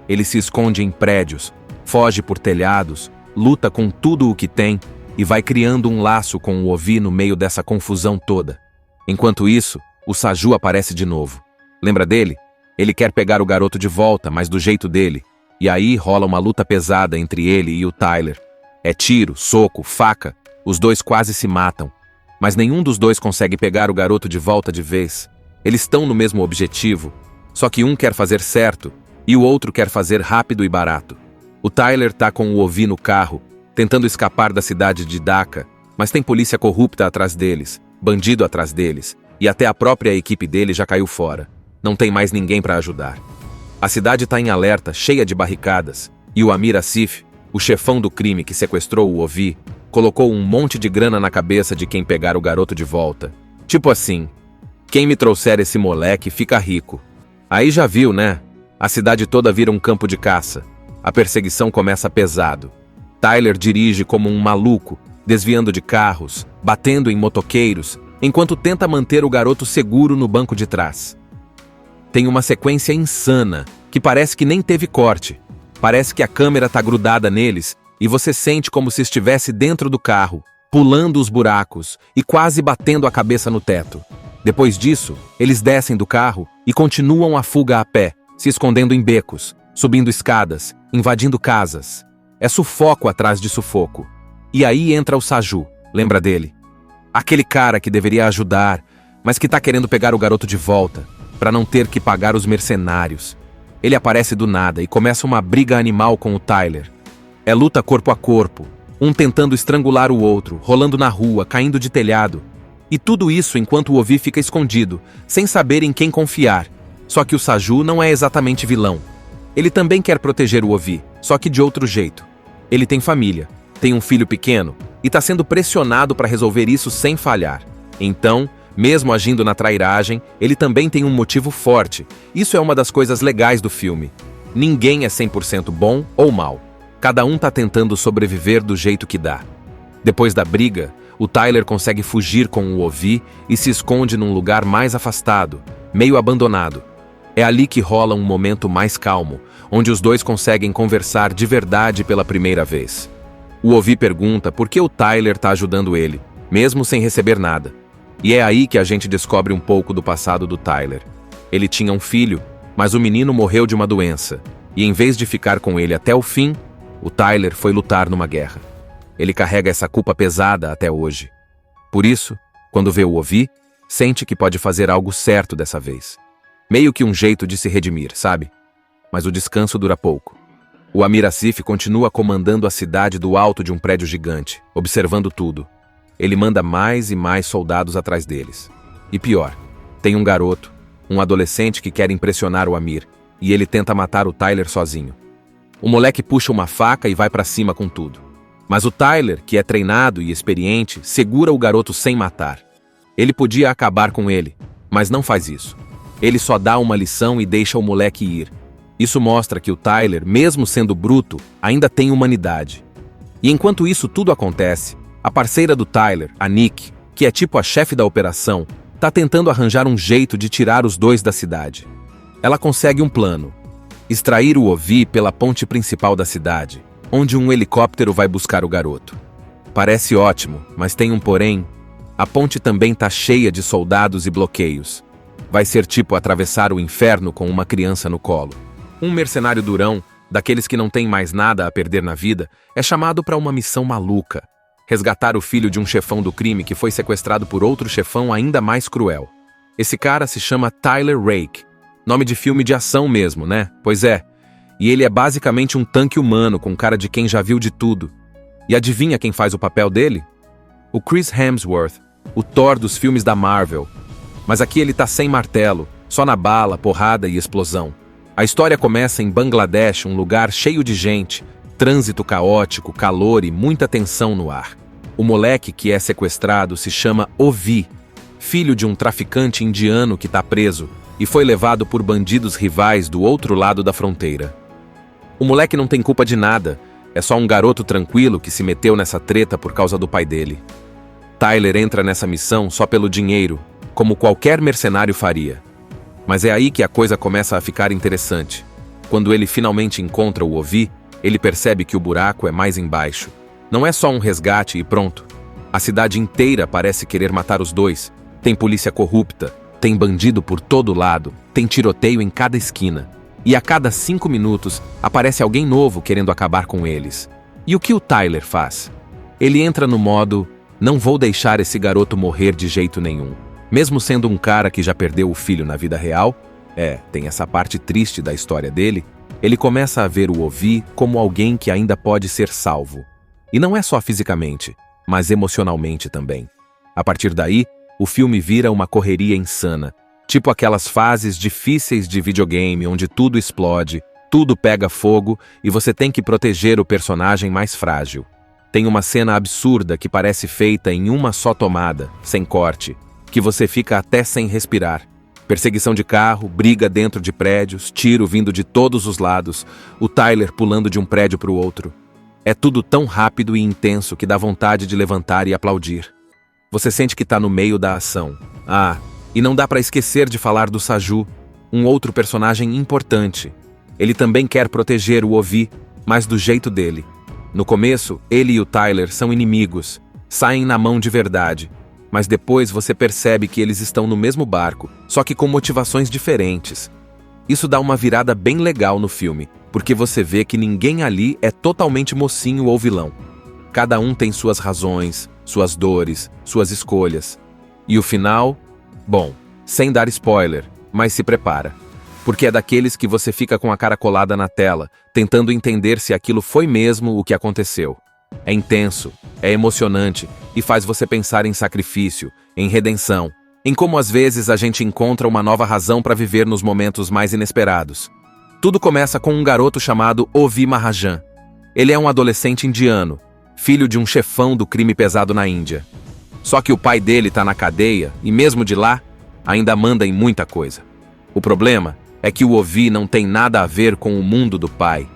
Ele se esconde em prédios, foge por telhados, luta com tudo o que tem e vai criando um laço com o Ovi no meio dessa confusão toda. Enquanto isso, o Saju aparece de novo. Lembra dele? Ele quer pegar o garoto de volta, mas do jeito dele. E aí rola uma luta pesada entre ele e o Tyler. É tiro, soco, faca. Os dois quase se matam. Mas nenhum dos dois consegue pegar o garoto de volta de vez. Eles estão no mesmo objetivo. Só que um quer fazer certo e o outro quer fazer rápido e barato. O Tyler tá com o Ovi no carro, tentando escapar da cidade de Dhaka, mas tem polícia corrupta atrás deles, bandido atrás deles, e até a própria equipe dele já caiu fora. Não tem mais ninguém para ajudar. A cidade tá em alerta, cheia de barricadas, e o Amir Asif, o chefão do crime que sequestrou o Ovi, colocou um monte de grana na cabeça de quem pegar o garoto de volta. Tipo assim, quem me trouxer esse moleque fica rico. Aí já viu, né? A cidade toda vira um campo de caça. A perseguição começa pesado. Tyler dirige como um maluco, desviando de carros, batendo em motoqueiros, enquanto tenta manter o garoto seguro no banco de trás. Tem uma sequência insana, que parece que nem teve corte. Parece que a câmera tá grudada neles e você sente como se estivesse dentro do carro, pulando os buracos e quase batendo a cabeça no teto. Depois disso, eles descem do carro e continuam a fuga a pé, se escondendo em becos, subindo escadas, invadindo casas. É sufoco atrás de sufoco. E aí entra o Saju, lembra dele? Aquele cara que deveria ajudar, mas que tá querendo pegar o garoto de volta, para não ter que pagar os mercenários. Ele aparece do nada e começa uma briga animal com o Tyler. É luta corpo a corpo, um tentando estrangular o outro, rolando na rua, caindo de telhado. E tudo isso enquanto o Ovi fica escondido, sem saber em quem confiar. Só que o Saju não é exatamente vilão. Ele também quer proteger o Ovi, só que de outro jeito. Ele tem família, tem um filho pequeno e está sendo pressionado para resolver isso sem falhar. Então, mesmo agindo na trairagem, ele também tem um motivo forte. Isso é uma das coisas legais do filme. Ninguém é 100% bom ou mal. Cada um tá tentando sobreviver do jeito que dá. Depois da briga, o Tyler consegue fugir com o Ovi e se esconde num lugar mais afastado, meio abandonado. É ali que rola um momento mais calmo, onde os dois conseguem conversar de verdade pela primeira vez. O Ovi pergunta por que o Tyler tá ajudando ele, mesmo sem receber nada. E é aí que a gente descobre um pouco do passado do Tyler. Ele tinha um filho, mas o menino morreu de uma doença, e em vez de ficar com ele até o fim, o Tyler foi lutar numa guerra. Ele carrega essa culpa pesada até hoje. Por isso, quando vê o Ovi, sente que pode fazer algo certo dessa vez. Meio que um jeito de se redimir, sabe? Mas o descanso dura pouco. O Amir Asif continua comandando a cidade do alto de um prédio gigante, observando tudo. Ele manda mais e mais soldados atrás deles. E pior, tem um garoto, um adolescente que quer impressionar o Amir, e ele tenta matar o Tyler sozinho. O moleque puxa uma faca e vai pra cima com tudo. Mas o Tyler, que é treinado e experiente, segura o garoto sem matar. Ele podia acabar com ele, mas não faz isso. Ele só dá uma lição e deixa o moleque ir. Isso mostra que o Tyler, mesmo sendo bruto, ainda tem humanidade. E enquanto isso tudo acontece, a parceira do Tyler, a Nick, que é tipo a chefe da operação, tá tentando arranjar um jeito de tirar os dois da cidade. Ela consegue um plano: extrair o Ovi pela ponte principal da cidade, onde um helicóptero vai buscar o garoto. Parece ótimo, mas tem um porém. A ponte também tá cheia de soldados e bloqueios. Vai ser tipo atravessar o inferno com uma criança no colo. Um mercenário durão, daqueles que não tem mais nada a perder na vida, é chamado para uma missão maluca: resgatar o filho de um chefão do crime que foi sequestrado por outro chefão ainda mais cruel. Esse cara se chama Tyler Rake. Nome de filme de ação mesmo, né? Pois é. E ele é basicamente um tanque humano com cara de quem já viu de tudo. E adivinha quem faz o papel dele? O Chris Hemsworth, o Thor dos filmes da Marvel. Mas aqui ele tá sem martelo, só na bala, porrada e explosão. A história começa em Bangladesh, um lugar cheio de gente, trânsito caótico, calor e muita tensão no ar. O moleque que é sequestrado se chama Ovi, filho de um traficante indiano que tá preso e foi levado por bandidos rivais do outro lado da fronteira. O moleque não tem culpa de nada, é só um garoto tranquilo que se meteu nessa treta por causa do pai dele. Tyler entra nessa missão só pelo dinheiro, como qualquer mercenário faria. Mas é aí que a coisa começa a ficar interessante. Quando ele finalmente encontra o Ovi, ele percebe que o buraco é mais embaixo. Não é só um resgate e pronto. A cidade inteira parece querer matar os dois. Tem polícia corrupta, tem bandido por todo lado, tem tiroteio em cada esquina. E a cada 5 minutos aparece alguém novo querendo acabar com eles. E o que o Tyler faz? Ele entra no modo: não vou deixar esse garoto morrer de jeito nenhum. Mesmo sendo um cara que já perdeu o filho na vida real, tem essa parte triste da história dele, ele começa a ver o Ovi como alguém que ainda pode ser salvo. E não é só fisicamente, mas emocionalmente também. A partir daí, o filme vira uma correria insana, tipo aquelas fases difíceis de videogame onde tudo explode, tudo pega fogo e você tem que proteger o personagem mais frágil. Tem uma cena absurda que parece feita em uma só tomada, sem corte, que você fica até sem respirar. Perseguição de carro, briga dentro de prédios, tiro vindo de todos os lados, o Tyler pulando de um prédio para o outro. É tudo tão rápido e intenso que dá vontade de levantar e aplaudir. Você sente que está no meio da ação. E não dá para esquecer de falar do Saju, um outro personagem importante. Ele também quer proteger o Ovi, mas do jeito dele. No começo, ele e o Tyler são inimigos, saem na mão de verdade. Mas depois você percebe que eles estão no mesmo barco, só que com motivações diferentes. Isso dá uma virada bem legal no filme, porque você vê que ninguém ali é totalmente mocinho ou vilão. Cada um tem suas razões, suas dores, suas escolhas. E o final? Bom, sem dar spoiler, mas se prepara. Porque é daqueles que você fica com a cara colada na tela, tentando entender se aquilo foi mesmo o que aconteceu. É intenso, é emocionante e faz você pensar em sacrifício, em redenção, em como às vezes a gente encontra uma nova razão para viver nos momentos mais inesperados. Tudo começa com um garoto chamado Ovi Mahajan. Ele é um adolescente indiano, filho de um chefão do crime pesado na Índia. Só que o pai dele tá na cadeia e mesmo de lá, ainda manda em muita coisa. O problema é que o Ovi não tem nada a ver com o mundo do pai.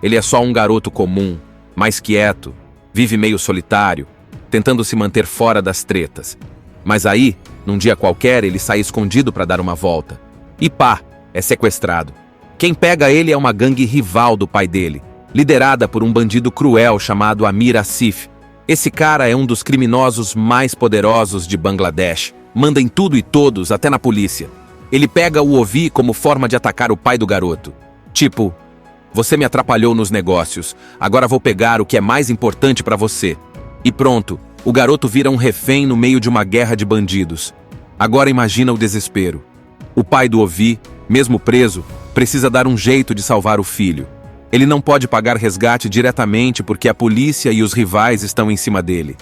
Ele é só um garoto comum, mais quieto, vive meio solitário, tentando se manter fora das tretas. Mas aí, num dia qualquer, ele sai escondido para dar uma volta. E pá, é sequestrado. Quem pega ele é uma gangue rival do pai dele, liderada por um bandido cruel chamado Amir Asif. Esse cara é um dos criminosos mais poderosos de Bangladesh, manda em tudo e todos, até na polícia. Ele pega o Ovi como forma de atacar o pai do garoto. Tipo: você me atrapalhou nos negócios, agora vou pegar o que é mais importante para você. E pronto, o garoto vira um refém no meio de uma guerra de bandidos. Agora imagina o desespero. O pai do Ovi, Mesmo preso, precisa dar um jeito de salvar o filho. Ele não pode pagar resgate diretamente porque a polícia e os rivais estão em cima dele.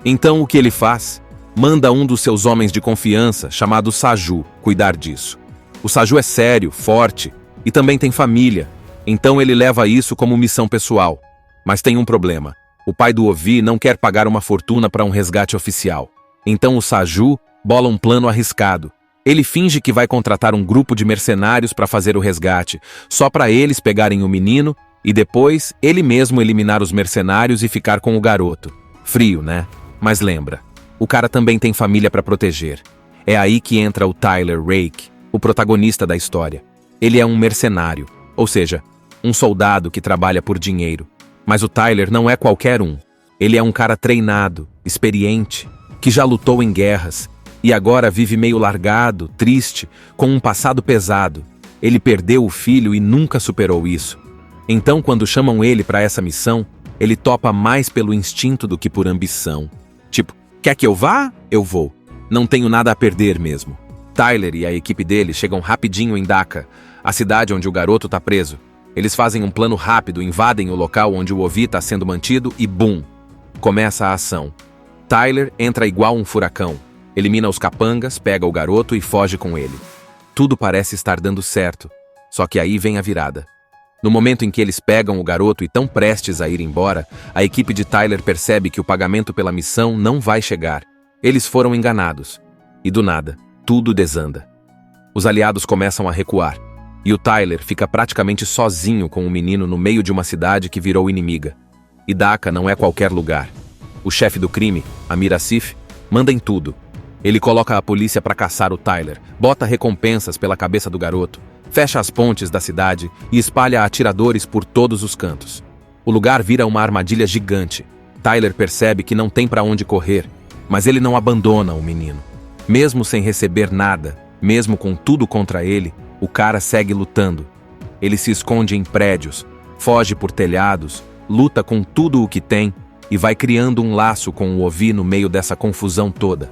Então o que ele faz? Manda um dos seus homens de confiança, chamado Saju, cuidar disso. O Saju é sério, forte e também tem família, então ele leva isso como missão pessoal. Mas tem um problema. O pai do Ovi não quer pagar uma fortuna para um resgate oficial. Então o Saju bola um plano arriscado. Ele finge que vai contratar um grupo de mercenários para fazer o resgate, só para eles pegarem o menino e depois ele mesmo eliminar os mercenários e ficar com o garoto. Frio, né? Mas lembra, o cara também tem família para proteger. É aí que entra o Tyler Rake, o protagonista da história. Ele é um mercenário, ou seja, um soldado que trabalha por dinheiro. Mas o Tyler não é qualquer um. Ele é um cara treinado, experiente, que já lutou em guerras e agora vive meio largado, triste, com um passado pesado. Ele perdeu o filho e nunca superou isso. Então, quando chamam ele para essa missão, ele topa mais pelo instinto do que por ambição. Tipo, quer que eu vá? Eu vou. Não tenho nada a perder mesmo. Tyler e a equipe dele chegam rapidinho em Dhaka, a cidade onde o garoto tá preso. Eles fazem um plano rápido, invadem o local onde o Ovi tá sendo mantido e bum! Começa a ação. Tyler entra igual um furacão. Elimina os capangas, pega o garoto e foge com ele. Tudo parece estar dando certo, só que aí vem a virada. No momento em que eles pegam o garoto e estão prestes a ir embora, a equipe de Tyler percebe que o pagamento pela missão não vai chegar. Eles foram enganados. E do nada, tudo desanda. Os aliados começam a recuar, e o Tyler fica praticamente sozinho com o menino no meio de uma cidade que virou inimiga. E Dhaka não é qualquer lugar. O chefe do crime, Amir Asif, manda em tudo. Ele coloca a polícia para caçar o Tyler, bota recompensas pela cabeça do garoto, fecha as pontes da cidade e espalha atiradores por todos os cantos. O lugar vira uma armadilha gigante. Tyler percebe que não tem para onde correr, mas ele não abandona o menino. Mesmo sem receber nada, mesmo com tudo contra ele, o cara segue lutando. Ele se esconde em prédios, foge por telhados, luta com tudo o que tem e vai criando um laço com o Ovi no meio dessa confusão toda.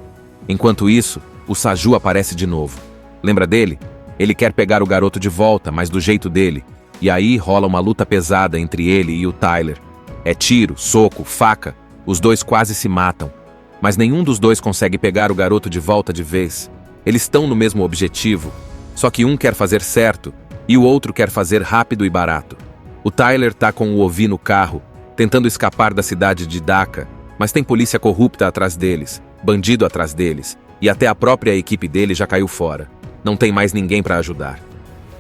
Enquanto isso, o Saju aparece de novo. Lembra dele? Ele quer pegar o garoto de volta, mas do jeito dele. E aí rola uma luta pesada entre ele e o Tyler. É tiro, soco, faca. Os dois quase se matam. Mas nenhum dos dois consegue pegar o garoto de volta de vez. Eles estão no mesmo objetivo. Só que um quer fazer certo e o outro quer fazer rápido e barato. O Tyler tá com o Ovi no carro, tentando escapar da cidade de Dhaka, mas tem polícia corrupta atrás deles, bandido atrás deles, e até a própria equipe dele já caiu fora. Não tem mais ninguém para ajudar.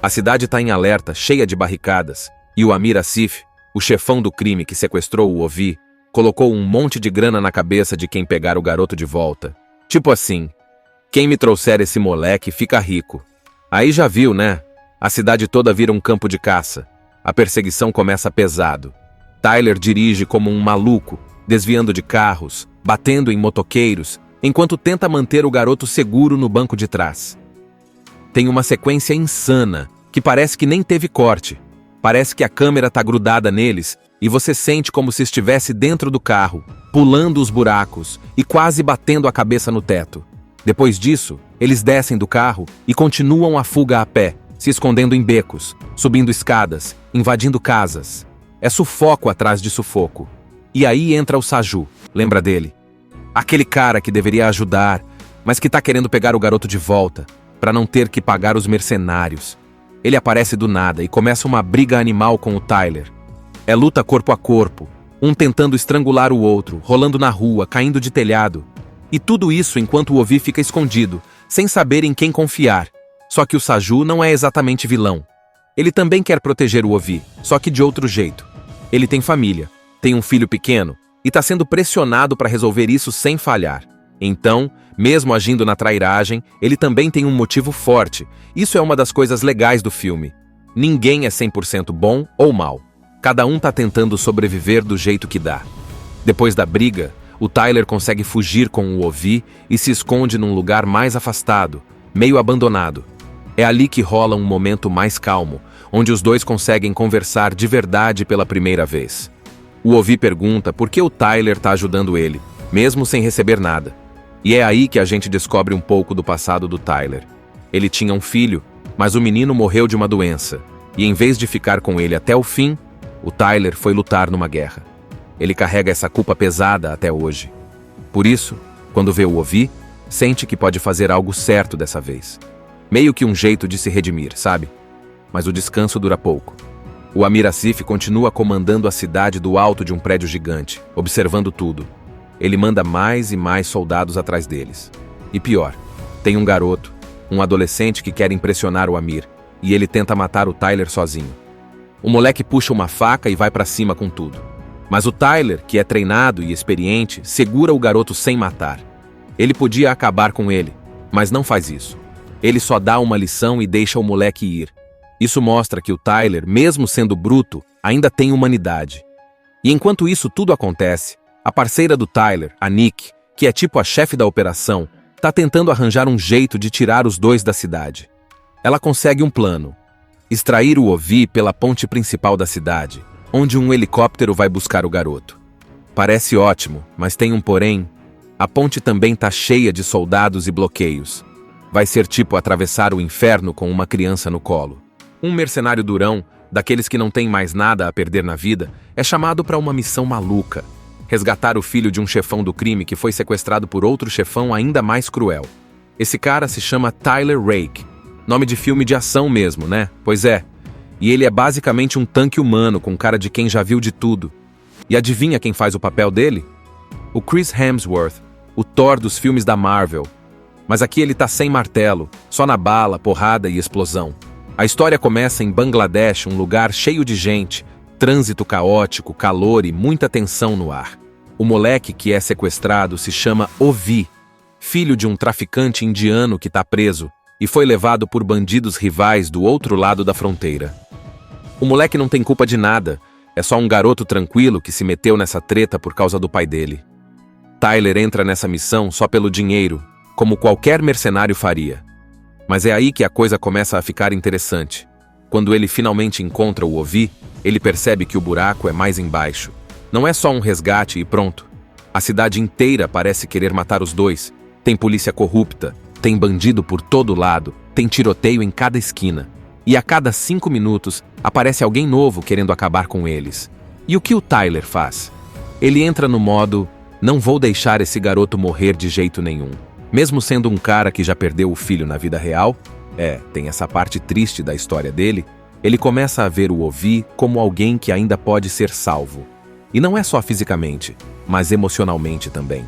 A cidade tá em alerta, cheia de barricadas, e o Amir Asif, o chefão do crime que sequestrou o Ovi, colocou um monte de grana na cabeça de quem pegar o garoto de volta. Tipo assim, quem me trouxer esse moleque fica rico. Aí já viu, né? A cidade toda vira um campo de caça. A perseguição começa pesado. Tyler dirige como um maluco, desviando de carros, batendo em motoqueiros, enquanto tenta manter o garoto seguro no banco de trás. Tem uma sequência insana, que parece que nem teve corte. Parece que a câmera tá grudada neles e você sente como se estivesse dentro do carro, pulando os buracos e quase batendo a cabeça no teto. Depois disso, eles descem do carro e continuam a fuga a pé, se escondendo em becos, subindo escadas, invadindo casas. É sufoco atrás de sufoco. E aí entra o Saju, lembra dele? Aquele cara que deveria ajudar, mas que tá querendo pegar o garoto de volta, para não ter que pagar os mercenários. Ele aparece do nada e começa uma briga animal com o Tyler. É luta corpo a corpo, um tentando estrangular o outro, rolando na rua, caindo de telhado. E tudo isso enquanto o Ovi fica escondido, sem saber em quem confiar. Só que o Saju não é exatamente vilão. Ele também quer proteger o Ovi, só que de outro jeito. Ele tem família, tem um filho pequeno, e está sendo pressionado para resolver isso sem falhar. Então, mesmo agindo na trairagem, ele também tem um motivo forte. Isso é uma das coisas legais do filme. Ninguém é 100% bom ou mal. Cada um tá tentando sobreviver do jeito que dá. Depois da briga, o Tyler consegue fugir com o Ovi e se esconde num lugar mais afastado, meio abandonado. É ali que rola um momento mais calmo, onde os dois conseguem conversar de verdade pela primeira vez. O Ovi pergunta por que o Tyler tá ajudando ele, mesmo sem receber nada. E é aí que a gente descobre um pouco do passado do Tyler. Ele tinha um filho, Mas o menino morreu de uma doença, e em vez de ficar com ele até o fim, o Tyler foi lutar numa guerra. Ele carrega essa culpa pesada até hoje. Por isso, quando vê o Ovi, sente que pode fazer algo certo dessa vez. Meio que um jeito de se redimir, sabe? Mas o descanso dura pouco. O Amir Asif continua comandando a cidade do alto de um prédio gigante, observando tudo. Ele manda mais e mais soldados atrás deles. E pior, tem um garoto, um adolescente que quer impressionar o Amir, e ele tenta matar o Tyler sozinho. O moleque puxa uma faca e vai pra cima com tudo. Mas o Tyler, que é treinado e experiente, segura o garoto sem matar. Ele podia acabar com ele, mas não faz isso. Ele só dá uma lição e deixa o moleque ir. Isso mostra que o Tyler, mesmo sendo bruto, ainda tem humanidade. E enquanto isso tudo acontece, a parceira do Tyler, a Nick, que é tipo a chefe da operação, tá tentando arranjar um jeito de tirar os dois da cidade. Ela consegue um plano: extrair o Ovi pela ponte principal da cidade, onde um helicóptero vai buscar o garoto. Parece ótimo, mas tem um porém. A ponte também tá cheia de soldados e bloqueios. Vai ser tipo atravessar o inferno com uma criança no colo. Um mercenário durão, daqueles que não tem mais nada a perder na vida, é chamado para uma missão maluca: resgatar o filho de um chefão do crime que foi sequestrado por outro chefão ainda mais cruel. Esse cara se chama Tyler Rake. Nome de filme de ação mesmo, né? Pois é. E ele é basicamente um tanque humano com cara de quem já viu de tudo. E adivinha quem faz o papel dele? O Chris Hemsworth, o Thor dos filmes da Marvel. Mas aqui ele tá sem martelo, só na bala, porrada e explosão. A história começa em Bangladesh, um lugar cheio de gente, trânsito caótico, calor e muita tensão no ar. O moleque que é sequestrado se chama Ovi, filho de um traficante indiano que tá preso e foi levado por bandidos rivais do outro lado da fronteira. O moleque não tem culpa de nada, é só um garoto tranquilo que se meteu nessa treta por causa do pai dele. Tyler entra nessa missão só pelo dinheiro, como qualquer mercenário faria. Mas é aí que a coisa começa a ficar interessante. Quando ele finalmente encontra o Ovi, ele percebe que o buraco é mais embaixo. Não é só um resgate e pronto. A cidade inteira parece querer matar os dois. Tem polícia corrupta, tem bandido por todo lado, tem tiroteio em cada esquina. E a cada 5 minutos, aparece alguém novo querendo acabar com eles. E o que o Tyler faz? Ele entra no modo: não vou deixar esse garoto morrer de jeito nenhum. Mesmo sendo um cara que já perdeu o filho na vida real, tem essa parte triste da história dele, ele começa a ver o Ovi como alguém que ainda pode ser salvo. E não é só fisicamente, mas emocionalmente também.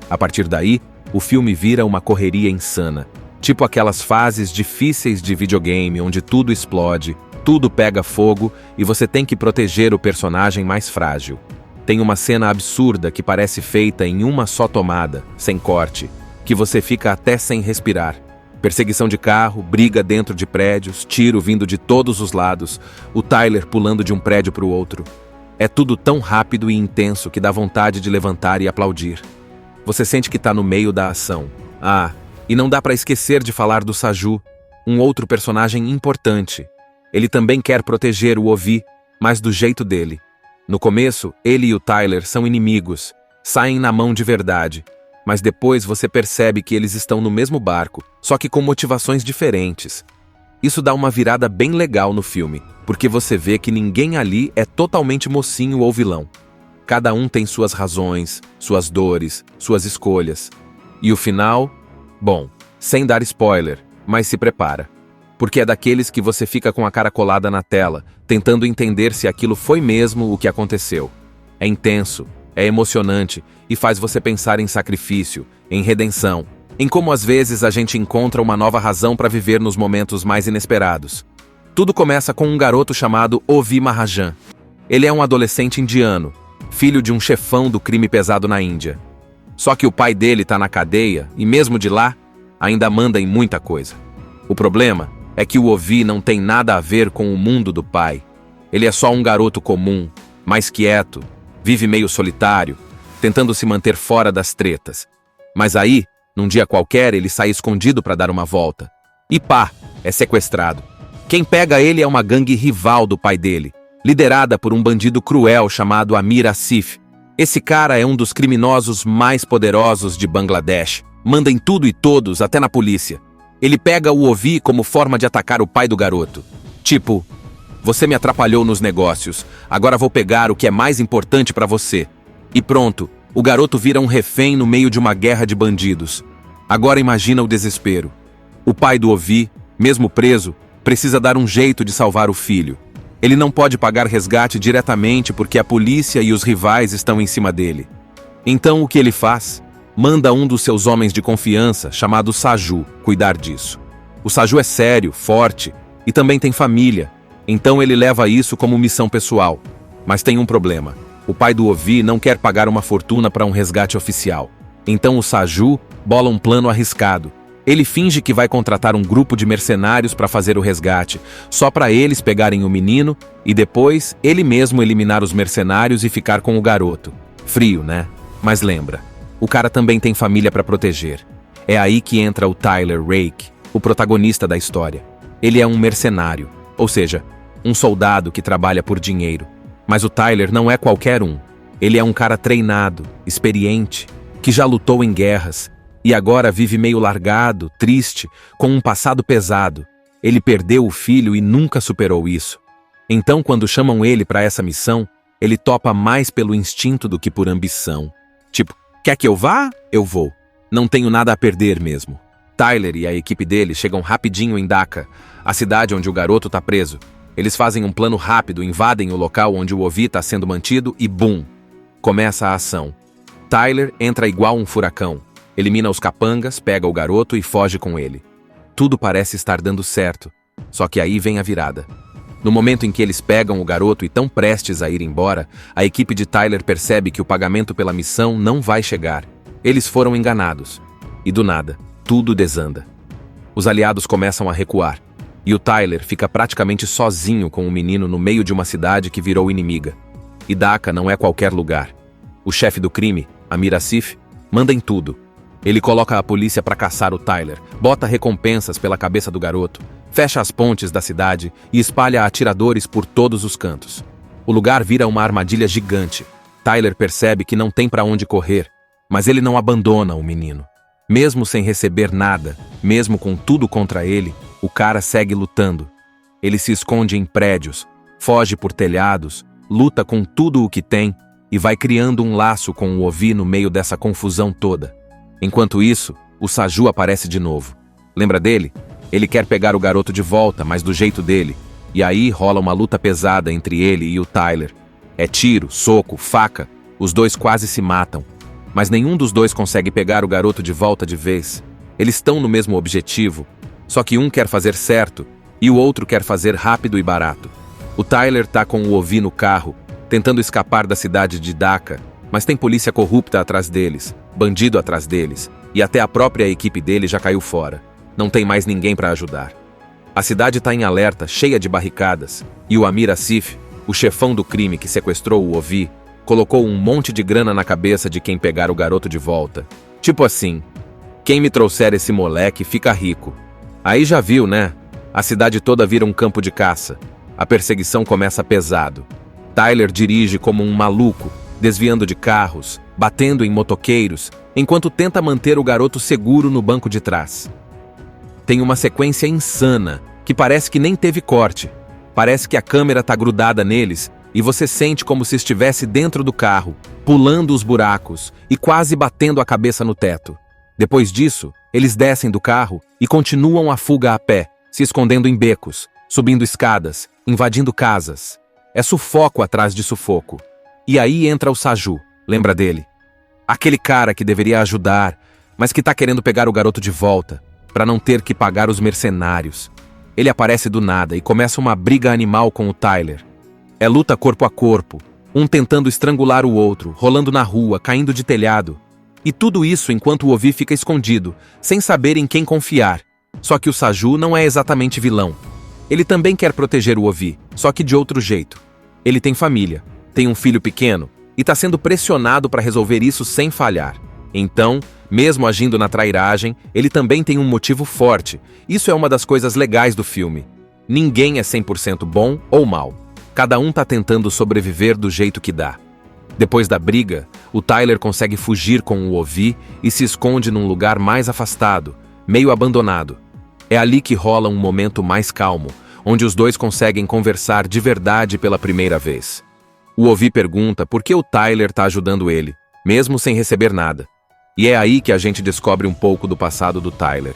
A partir daí, o filme vira uma correria insana, tipo aquelas fases difíceis de videogame onde tudo explode, tudo pega fogo e você tem que proteger o personagem mais frágil. Tem uma cena absurda que parece feita em uma só tomada, sem corte, que você fica até sem respirar. Perseguição de carro, briga dentro de prédios, tiro vindo de todos os lados, o Tyler pulando de um prédio para o outro. É tudo tão rápido e intenso que dá vontade de levantar e aplaudir. Você sente que está no meio da ação. E não dá para esquecer de falar do Saju, um outro personagem importante. Ele também quer proteger o Ovi, mas do jeito dele. No começo, ele e o Tyler são inimigos, saem na mão de verdade. Mas depois você percebe que eles estão no mesmo barco, só que com motivações diferentes. Isso dá uma virada bem legal no filme, porque você vê que ninguém ali é totalmente mocinho ou vilão. Cada um tem suas razões, suas dores, suas escolhas. E o final? Bom, sem dar spoiler, mas se prepara. Porque é daqueles que você fica com a cara colada na tela, tentando entender se aquilo foi mesmo o que aconteceu. É intenso, é emocionante e faz você pensar em sacrifício, em redenção, em como às vezes a gente encontra uma nova razão para viver nos momentos mais inesperados. Tudo começa com um garoto chamado Ovi Mahajan. Ele é um adolescente indiano, filho de um chefão do crime pesado na Índia. Só que o pai dele tá na cadeia e mesmo de lá, ainda manda em muita coisa. O problema é que o Ovi não tem nada a ver com o mundo do pai. Ele é só um garoto comum, mais quieto, vive meio solitário, tentando se manter fora das tretas. Mas aí, num dia qualquer, ele sai escondido para dar uma volta. E pá, é sequestrado. Quem pega ele é uma gangue rival do pai dele, liderada por um bandido cruel chamado Amir Asif. Esse cara é um dos criminosos mais poderosos de Bangladesh. Manda em tudo e todos, até na polícia. Ele pega o Ovi como forma de atacar o pai do garoto. Tipo, você me atrapalhou nos negócios, agora vou pegar o que é mais importante pra você. E pronto, o garoto vira um refém no meio de uma guerra de bandidos. Agora imagina o desespero. O pai do Ovi, mesmo preso, precisa dar um jeito de salvar o filho. Ele não pode pagar resgate diretamente porque a polícia e os rivais estão em cima dele. Então o que ele faz? Manda um dos seus homens de confiança, chamado Saju, cuidar disso. O Saju é sério, forte e também tem família, então ele leva isso como missão pessoal. Mas tem um problema. O pai do Ovi não quer pagar uma fortuna para um resgate oficial. Então o Saju bola um plano arriscado. Ele finge que vai contratar um grupo de mercenários para fazer o resgate, só para eles pegarem o menino e depois ele mesmo eliminar os mercenários e ficar com o garoto. Frio, né? Mas lembra, o cara também tem família para proteger. É aí que entra o Tyler Rake, o protagonista da história. Ele é um mercenário, ou seja, um soldado que trabalha por dinheiro. Mas o Tyler não é qualquer um. Ele é um cara treinado, experiente, que já lutou em guerras e agora vive meio largado, triste, com um passado pesado. Ele perdeu o filho e nunca superou isso. Então, quando chamam ele para essa missão, ele topa mais pelo instinto do que por ambição. Tipo, quer que eu vá? Eu vou. Não tenho nada a perder mesmo. Tyler e a equipe dele chegam rapidinho em Dhaka, a cidade onde o garoto tá preso. Eles fazem um plano rápido, invadem o local onde o Ovi tá sendo mantido e bum! Começa a ação. Tyler entra igual um furacão. Elimina os capangas, pega o garoto e foge com ele. Tudo parece estar dando certo, só que aí vem a virada. No momento em que eles pegam o garoto e estão prestes a ir embora, a equipe de Tyler percebe que o pagamento pela missão não vai chegar. Eles foram enganados. E do nada, tudo desanda. Os aliados começam a recuar, e o Tyler fica praticamente sozinho com o menino no meio de uma cidade que virou inimiga. E Dhaka não é qualquer lugar. O chefe do crime, Amir Asif, manda em tudo. Ele coloca a polícia para caçar o Tyler, bota recompensas pela cabeça do garoto, fecha as pontes da cidade e espalha atiradores por todos os cantos. O lugar vira uma armadilha gigante. Tyler percebe que não tem para onde correr, mas ele não abandona o menino. Mesmo sem receber nada, mesmo com tudo contra ele, o cara segue lutando. Ele se esconde em prédios, foge por telhados, luta com tudo o que tem e vai criando um laço com o Ovi no meio dessa confusão toda. Enquanto isso, o Saju aparece de novo. Lembra dele? Ele quer pegar o garoto de volta, mas do jeito dele. E aí rola uma luta pesada entre ele e o Tyler. É tiro, soco, faca. Os dois quase se matam. Mas nenhum dos dois consegue pegar o garoto de volta de vez. Eles estão no mesmo objetivo, só que um quer fazer certo e o outro quer fazer rápido e barato. O Tyler tá com o Ovi no carro, tentando escapar da cidade de Dhaka, mas tem polícia corrupta atrás deles, bandido atrás deles, e até a própria equipe dele já caiu fora. Não tem mais ninguém para ajudar. A cidade tá em alerta, cheia de barricadas, e o Amir Asif, o chefão do crime que sequestrou o Ovi, colocou um monte de grana na cabeça de quem pegar o garoto de volta. Tipo assim, quem me trouxer esse moleque fica rico. Aí já viu, né? A cidade toda vira um campo de caça. A perseguição começa pesado. Tyler dirige como um maluco, desviando de carros, batendo em motoqueiros, enquanto tenta manter o garoto seguro no banco de trás. Tem uma sequência insana, que parece que nem teve corte. Parece que a câmera tá grudada neles e você sente como se estivesse dentro do carro, pulando os buracos e quase batendo a cabeça no teto. Depois disso, eles descem do carro e continuam a fuga a pé, se escondendo em becos, subindo escadas, invadindo casas. É sufoco atrás de sufoco. E aí entra o Saju, lembra dele? Aquele cara que deveria ajudar, mas que tá querendo pegar o garoto de volta, para não ter que pagar os mercenários. Ele aparece do nada e começa uma briga animal com o Tyler. É luta corpo a corpo, um tentando estrangular o outro, rolando na rua, caindo de telhado. E tudo isso enquanto o Ovi fica escondido, sem saber em quem confiar. Só que o Saju não é exatamente vilão. Ele também quer proteger o Ovi, só que de outro jeito. Ele tem família, tem um filho pequeno, e está sendo pressionado para resolver isso sem falhar. Então, mesmo agindo na trairagem, ele também tem um motivo forte. Isso é uma das coisas legais do filme. Ninguém é 100% bom ou mal. Cada um tá tentando sobreviver do jeito que dá. Depois da briga, o Tyler consegue fugir com o Ovi e se esconde num lugar mais afastado, meio abandonado. É ali que rola um momento mais calmo, onde os dois conseguem conversar de verdade pela primeira vez. O Ovi pergunta por que o Tyler está ajudando ele, mesmo sem receber nada. E é aí que a gente descobre um pouco do passado do Tyler.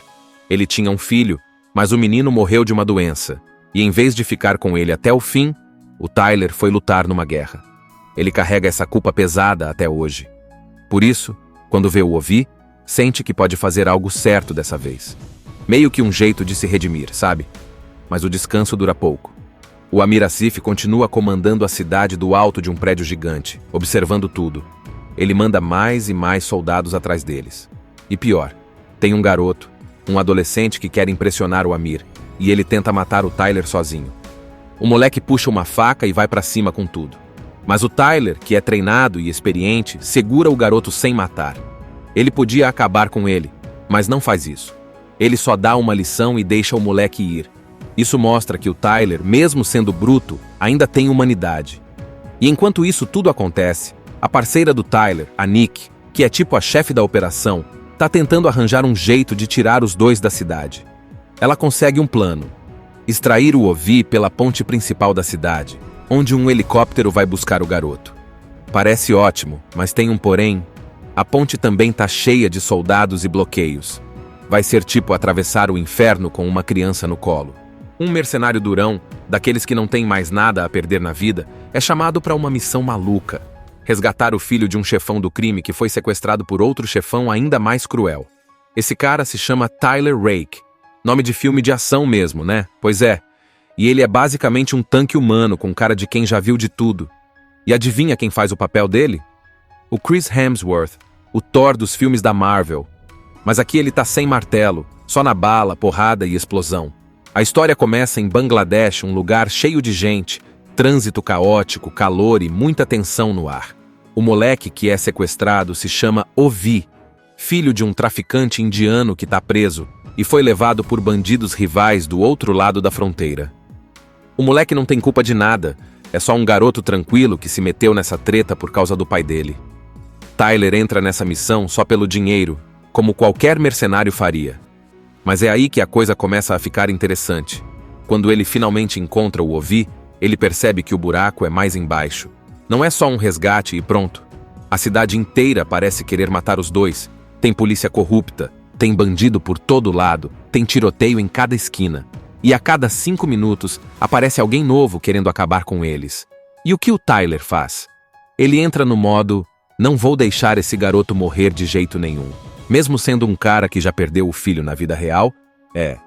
Ele tinha um filho, mas o menino morreu de uma doença, e em vez de ficar com ele até o fim, o Tyler foi lutar numa guerra. Ele carrega essa culpa pesada até hoje. Por isso, quando vê o Ovi, sente que pode fazer algo certo dessa vez. Meio que um jeito de se redimir, sabe? Mas o descanso dura pouco. O Amir Asif continua comandando a cidade do alto de um prédio gigante, observando tudo. Ele manda mais e mais soldados atrás deles. E pior, tem um garoto, um adolescente que quer impressionar o Amir, e ele tenta matar o Tyler sozinho. O moleque puxa uma faca e vai pra cima com tudo. Mas o Tyler, que é treinado e experiente, segura o garoto sem matar. Ele podia acabar com ele, mas não faz isso. Ele só dá uma lição e deixa o moleque ir. Isso mostra que o Tyler, mesmo sendo bruto, ainda tem humanidade. E enquanto isso tudo acontece, a parceira do Tyler, a Nick, que é tipo a chefe da operação, tá tentando arranjar um jeito de tirar os dois da cidade. Ela consegue um plano: extrair o Ovi pela ponte principal da cidade, onde um helicóptero vai buscar o garoto. Parece ótimo, mas tem um porém. A ponte também tá cheia de soldados e bloqueios. Vai ser tipo atravessar o inferno com uma criança no colo. Um mercenário durão, daqueles que não tem mais nada a perder na vida, é chamado para uma missão maluca: resgatar o filho de um chefão do crime que foi sequestrado por outro chefão ainda mais cruel. Esse cara se chama Tyler Rake. Nome de filme de ação mesmo, né? Pois é. E ele é basicamente um tanque humano com cara de quem já viu de tudo. E adivinha quem faz o papel dele? O Chris Hemsworth, o Thor dos filmes da Marvel. Mas aqui ele tá sem martelo, só na bala, porrada e explosão. A história começa em Bangladesh, um lugar cheio de gente, trânsito caótico, calor e muita tensão no ar. O moleque que é sequestrado se chama Ovi, filho de um traficante indiano que tá preso e foi levado por bandidos rivais do outro lado da fronteira. O moleque não tem culpa de nada, é só um garoto tranquilo que se meteu nessa treta por causa do pai dele. Tyler entra nessa missão só pelo dinheiro, como qualquer mercenário faria. Mas é aí que a coisa começa a ficar interessante. Quando ele finalmente encontra o Ovi, ele percebe que o buraco é mais embaixo. Não é só um resgate e pronto. A cidade inteira parece querer matar os dois. Tem polícia corrupta, tem bandido por todo lado, tem tiroteio em cada esquina. E a cada 5 minutos aparece alguém novo querendo acabar com eles. E o que o Tyler faz? Ele entra no modo: não vou deixar esse garoto morrer de jeito nenhum. Mesmo sendo um cara que já perdeu o filho na vida real,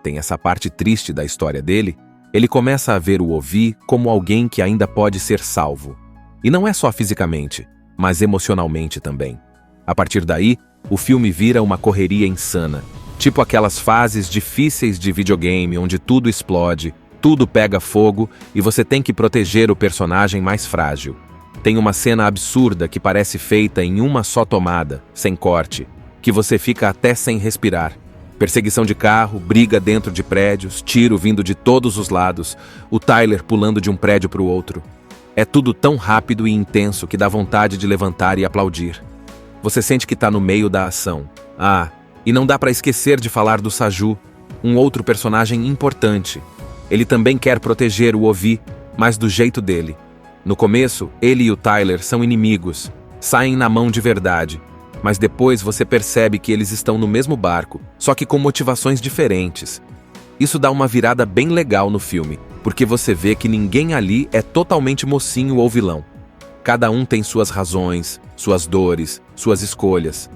tem essa parte triste da história dele, ele começa a ver o Ovi como alguém que ainda pode ser salvo. E não é só fisicamente, mas emocionalmente também. A partir daí, o filme vira uma correria insana, tipo aquelas fases difíceis de videogame onde tudo explode, tudo pega fogo e você tem que proteger o personagem mais frágil. Tem uma cena absurda que parece feita em uma só tomada, sem corte, que você fica até sem respirar. Perseguição de carro, briga dentro de prédios, tiro vindo de todos os lados, o Tyler pulando de um prédio para o outro. É tudo tão rápido e intenso que dá vontade de levantar e aplaudir. Você sente que está no meio da ação. E não dá para esquecer de falar do Saju, um outro personagem importante. Ele também quer proteger o Ovi, mas do jeito dele. No começo, ele e o Tyler são inimigos, saem na mão de verdade. Mas depois você percebe que eles estão no mesmo barco, só que com motivações diferentes. Isso dá uma virada bem legal no filme, porque você vê que ninguém ali é totalmente mocinho ou vilão. Cada um tem suas razões, suas dores, suas escolhas.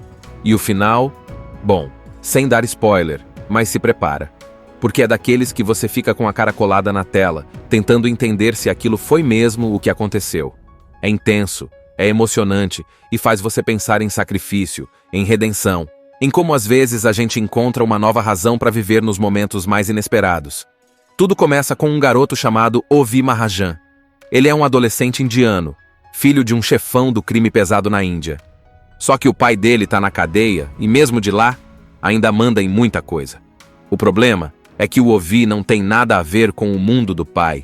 E o final? Bom, sem dar spoiler, mas se prepara. Porque é daqueles que você fica com a cara colada na tela, tentando entender se aquilo foi mesmo o que aconteceu. É intenso. É emocionante e faz você pensar em sacrifício, em redenção, em como às vezes a gente encontra uma nova razão para viver nos momentos mais inesperados. Tudo começa com um garoto chamado Ovi Mahajan. Ele é um adolescente indiano, filho de um chefão do crime pesado na Índia. Só que o pai dele tá na cadeia e mesmo de lá, ainda manda em muita coisa. O problema é que o Ovi não tem nada a ver com o mundo do pai.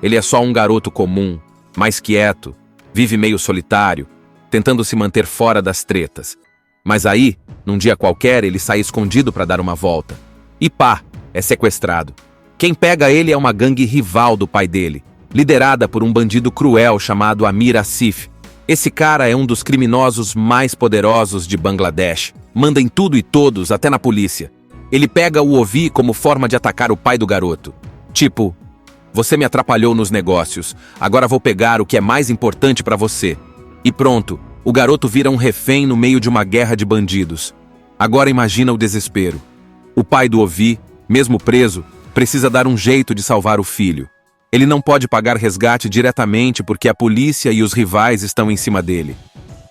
Ele é só um garoto comum, mais quieto, vive meio solitário, tentando se manter fora das tretas. Mas aí, num dia qualquer, ele sai escondido para dar uma volta. E pá, é sequestrado. Quem pega ele é uma gangue rival do pai dele, liderada por um bandido cruel chamado Amir Asif. Esse cara é um dos criminosos mais poderosos de Bangladesh. Manda em tudo e todos, até na polícia. Ele pega o Ovi como forma de atacar o pai do garoto. Tipo, você me atrapalhou nos negócios, agora vou pegar o que é mais importante pra você. E pronto, o garoto vira um refém no meio de uma guerra de bandidos. Agora imagina o desespero. O pai do Ovi, mesmo preso, precisa dar um jeito de salvar o filho. Ele não pode pagar resgate diretamente porque a polícia e os rivais estão em cima dele.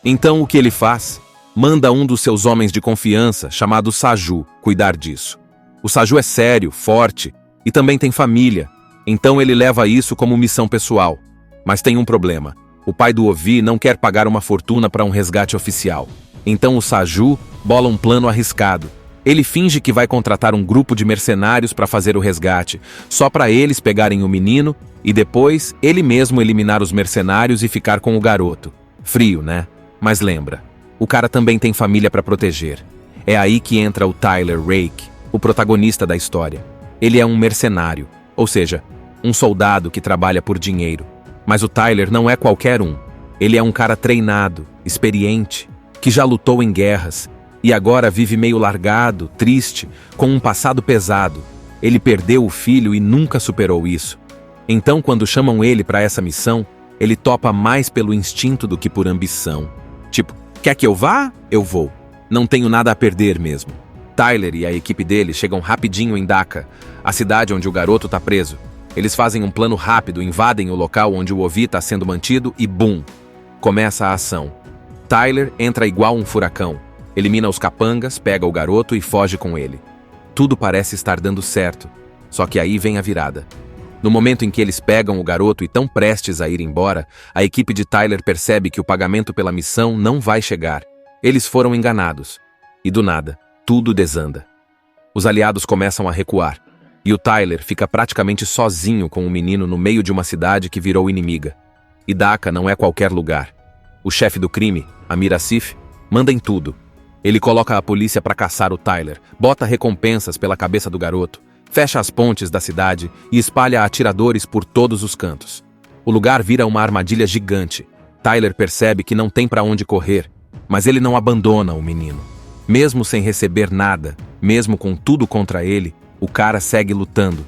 Então o que ele faz? Manda um dos seus homens de confiança, chamado Saju, cuidar disso. O Saju é sério, forte e também tem família, então ele leva isso como missão pessoal. Mas tem um problema. O pai do Ovi não quer pagar uma fortuna para um resgate oficial. Então o Saju bola um plano arriscado. Ele finge que vai contratar um grupo de mercenários para fazer o resgate, só para eles pegarem o menino e depois ele mesmo eliminar os mercenários e ficar com o garoto. Frio, né? Mas lembra, o cara também tem família para proteger. É aí que entra o Tyler Rake, o protagonista da história. Ele é um mercenário, ou seja, um soldado que trabalha por dinheiro. Mas o Tyler não é qualquer um. Ele é um cara treinado, experiente, que já lutou em guerras e agora vive meio largado, triste, com um passado pesado. Ele perdeu o filho e nunca superou isso. Então, quando chamam ele para essa missão, ele topa mais pelo instinto do que por ambição. Tipo, quer que eu vá? Eu vou. Não tenho nada a perder mesmo. Tyler e a equipe dele chegam rapidinho em Dhaka, a cidade onde o garoto tá preso. Eles fazem um plano rápido, invadem o local onde o Ovi tá sendo mantido e bum! Começa a ação. Tyler entra igual um furacão. Elimina os capangas, pega o garoto e foge com ele. Tudo parece estar dando certo, só que aí vem a virada. No momento em que eles pegam o garoto e estão prestes a ir embora, a equipe de Tyler percebe que o pagamento pela missão não vai chegar. Eles foram enganados. E do nada, tudo desanda. Os aliados começam a recuar, e o Tyler fica praticamente sozinho com o menino no meio de uma cidade que virou inimiga. E Dhaka não é qualquer lugar. O chefe do crime, Amir Asif, manda em tudo. Ele coloca a polícia para caçar o Tyler, bota recompensas pela cabeça do garoto, fecha as pontes da cidade e espalha atiradores por todos os cantos. O lugar vira uma armadilha gigante. Tyler percebe que não tem para onde correr, mas ele não abandona o menino. Mesmo sem receber nada, mesmo com tudo contra ele, o cara segue lutando.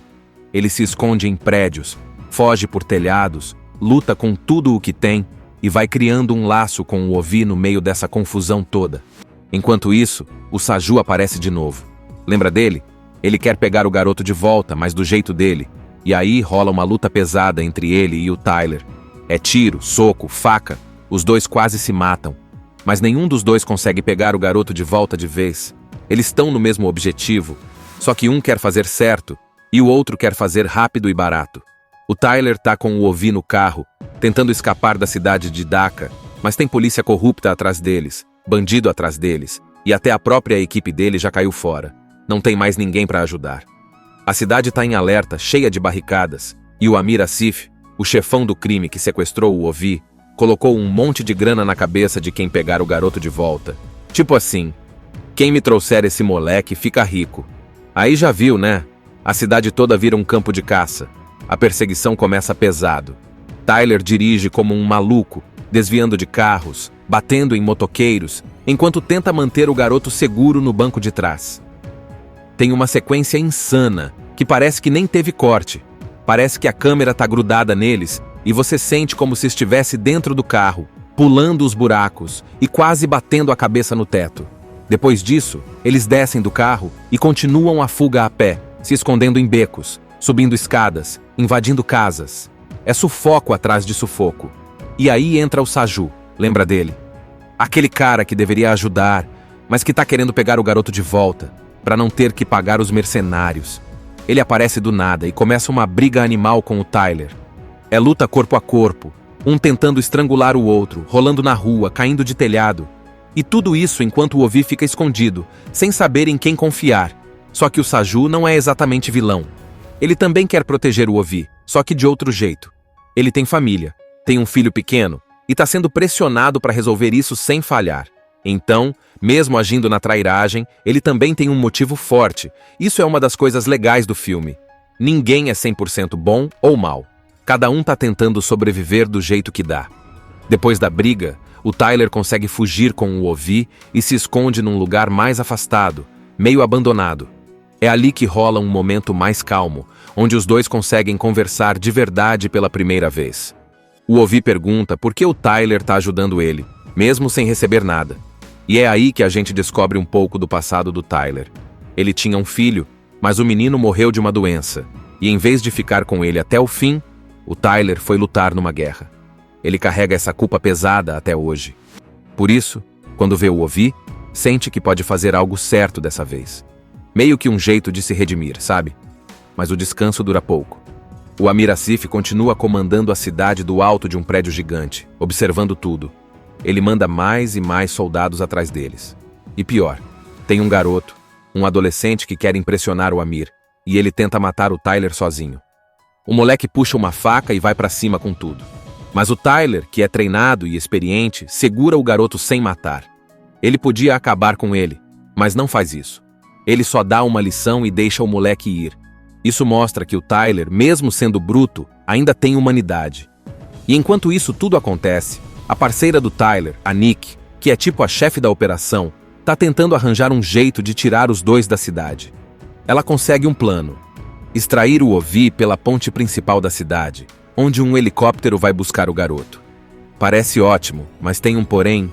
Ele se esconde em prédios, foge por telhados, luta com tudo o que tem e vai criando um laço com o Ovi no meio dessa confusão toda. Enquanto isso, o Saju aparece de novo. Lembra dele? Ele quer pegar o garoto de volta, mas do jeito dele. E aí rola uma luta pesada entre ele e o Tyler. É tiro, soco, faca. Os dois quase se matam. Mas nenhum dos dois consegue pegar o garoto de volta de vez. Eles estão no mesmo objetivo, só que um quer fazer certo e o outro quer fazer rápido e barato. O Tyler tá com o Ovi no carro, tentando escapar da cidade de Dhaka, mas tem polícia corrupta atrás deles, bandido atrás deles, e até a própria equipe dele já caiu fora. Não tem mais ninguém para ajudar. A cidade tá em alerta, cheia de barricadas, e o Amir Asif, o chefão do crime que sequestrou o Ovi, colocou um monte de grana na cabeça de quem pegar o garoto de volta. Tipo assim, quem me trouxer esse moleque fica rico. Aí já viu, né? A cidade toda vira um campo de caça. A perseguição começa pesado. Tyler dirige como um maluco, desviando de carros, batendo em motoqueiros, enquanto tenta manter o garoto seguro no banco de trás. Tem uma sequência insana, que parece que nem teve corte. Parece que a câmera tá grudada neles e você sente como se estivesse dentro do carro, pulando os buracos e quase batendo a cabeça no teto. Depois disso, eles descem do carro e continuam a fuga a pé, se escondendo em becos, subindo escadas, invadindo casas. É sufoco atrás de sufoco. E aí entra o Saju, lembra dele? Aquele cara que deveria ajudar, mas que tá querendo pegar o garoto de volta, para não ter que pagar os mercenários. Ele aparece do nada e começa uma briga animal com o Tyler. É luta corpo a corpo, um tentando estrangular o outro, rolando na rua, caindo de telhado. E tudo isso enquanto o Ovi fica escondido, sem saber em quem confiar. Só que o Saju não é exatamente vilão. Ele também quer proteger o Ovi, só que de outro jeito. Ele tem família, tem um filho pequeno, e tá sendo pressionado para resolver isso sem falhar. Então, Mesmo agindo na trairagem, ele também tem um motivo forte. Isso é uma das coisas legais do filme. Ninguém é 100% bom ou mal. Cada um tá tentando sobreviver do jeito que dá. Depois da briga, o Tyler consegue fugir com o Ovi e se esconde num lugar mais afastado, meio abandonado. É ali que rola um momento mais calmo, onde os dois conseguem conversar de verdade pela primeira vez. O Ovi pergunta por que o Tyler tá ajudando ele, mesmo sem receber nada. E é aí que a gente descobre um pouco do passado do Tyler. Ele tinha um filho, mas o menino morreu de uma doença, e em vez de ficar com ele até o fim, o Tyler foi lutar numa guerra. Ele carrega essa culpa pesada até hoje. Por isso, quando vê o Ovi, sente que pode fazer algo certo dessa vez. Meio que um jeito de se redimir, sabe? Mas o descanso dura pouco. O Amir Asif continua comandando a cidade do alto de um prédio gigante, observando tudo. Ele manda mais e mais soldados atrás deles. E pior, tem um garoto, um adolescente que quer impressionar o Amir, e ele tenta matar o Tyler sozinho. O moleque puxa uma faca e vai pra cima com tudo. Mas o Tyler, que é treinado e experiente, segura o garoto sem matar. Ele podia acabar com ele, mas não faz isso. Ele só dá uma lição e deixa o moleque ir. Isso mostra que o Tyler, mesmo sendo bruto, ainda tem humanidade. E enquanto isso tudo acontece, a parceira do Tyler, a Nick, que é tipo a chefe da operação, tá tentando arranjar um jeito de tirar os dois da cidade. Ela consegue um plano: extrair o Ovi pela ponte principal da cidade, onde um helicóptero vai buscar o garoto. Parece ótimo, mas tem um porém.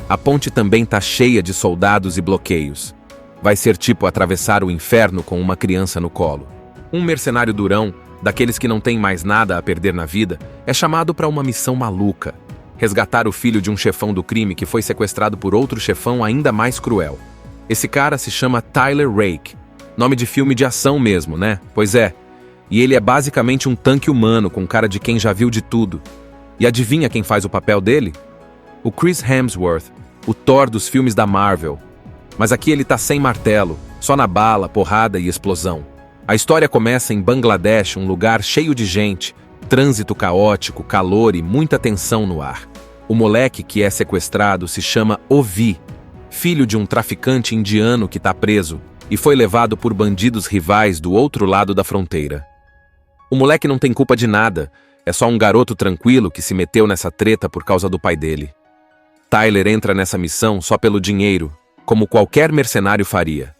A ponte também tá cheia de soldados e bloqueios. Vai ser tipo atravessar o inferno com uma criança no colo. Um mercenário durão, daqueles que não tem mais nada a perder na vida, é chamado para uma missão maluca: resgatar o filho de um chefão do crime que foi sequestrado por outro chefão ainda mais cruel. Esse cara se chama Tyler Rake. Nome de filme de ação mesmo, né? Pois é. E ele é basicamente um tanque humano com cara de quem já viu de tudo. E adivinha quem faz o papel dele? O Chris Hemsworth, o Thor dos filmes da Marvel. Mas aqui ele tá sem martelo, só na bala, porrada e explosão. A história começa em Bangladesh, um lugar cheio de gente, trânsito caótico, calor e muita tensão no ar. O moleque que é sequestrado se chama Ovi, filho de um traficante indiano que tá preso e foi levado por bandidos rivais do outro lado da fronteira. O moleque não tem culpa de nada, é só um garoto tranquilo que se meteu nessa treta por causa do pai dele. Tyler entra nessa missão só pelo dinheiro, como qualquer mercenário faria.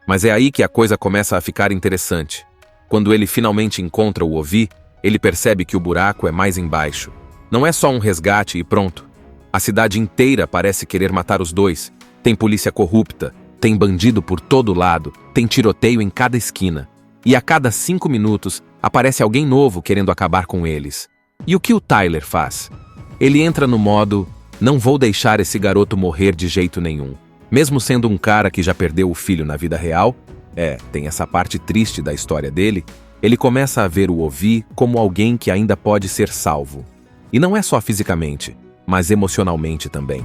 Mas é aí que a coisa começa a ficar interessante. Quando ele finalmente encontra o Ovi, ele percebe que o buraco é mais embaixo. Não é só um resgate e pronto. A cidade inteira parece querer matar os dois. Tem polícia corrupta, tem bandido por todo lado, tem tiroteio em cada esquina. E a cada 5 minutos, aparece alguém novo querendo acabar com eles. E o que o Tyler faz? Ele entra no modo: não vou deixar esse garoto morrer de jeito nenhum. Mesmo sendo um cara que já perdeu o filho na vida real, tem essa parte triste da história dele, ele começa a ver o Ovi como alguém que ainda pode ser salvo. E não é só fisicamente, mas emocionalmente também.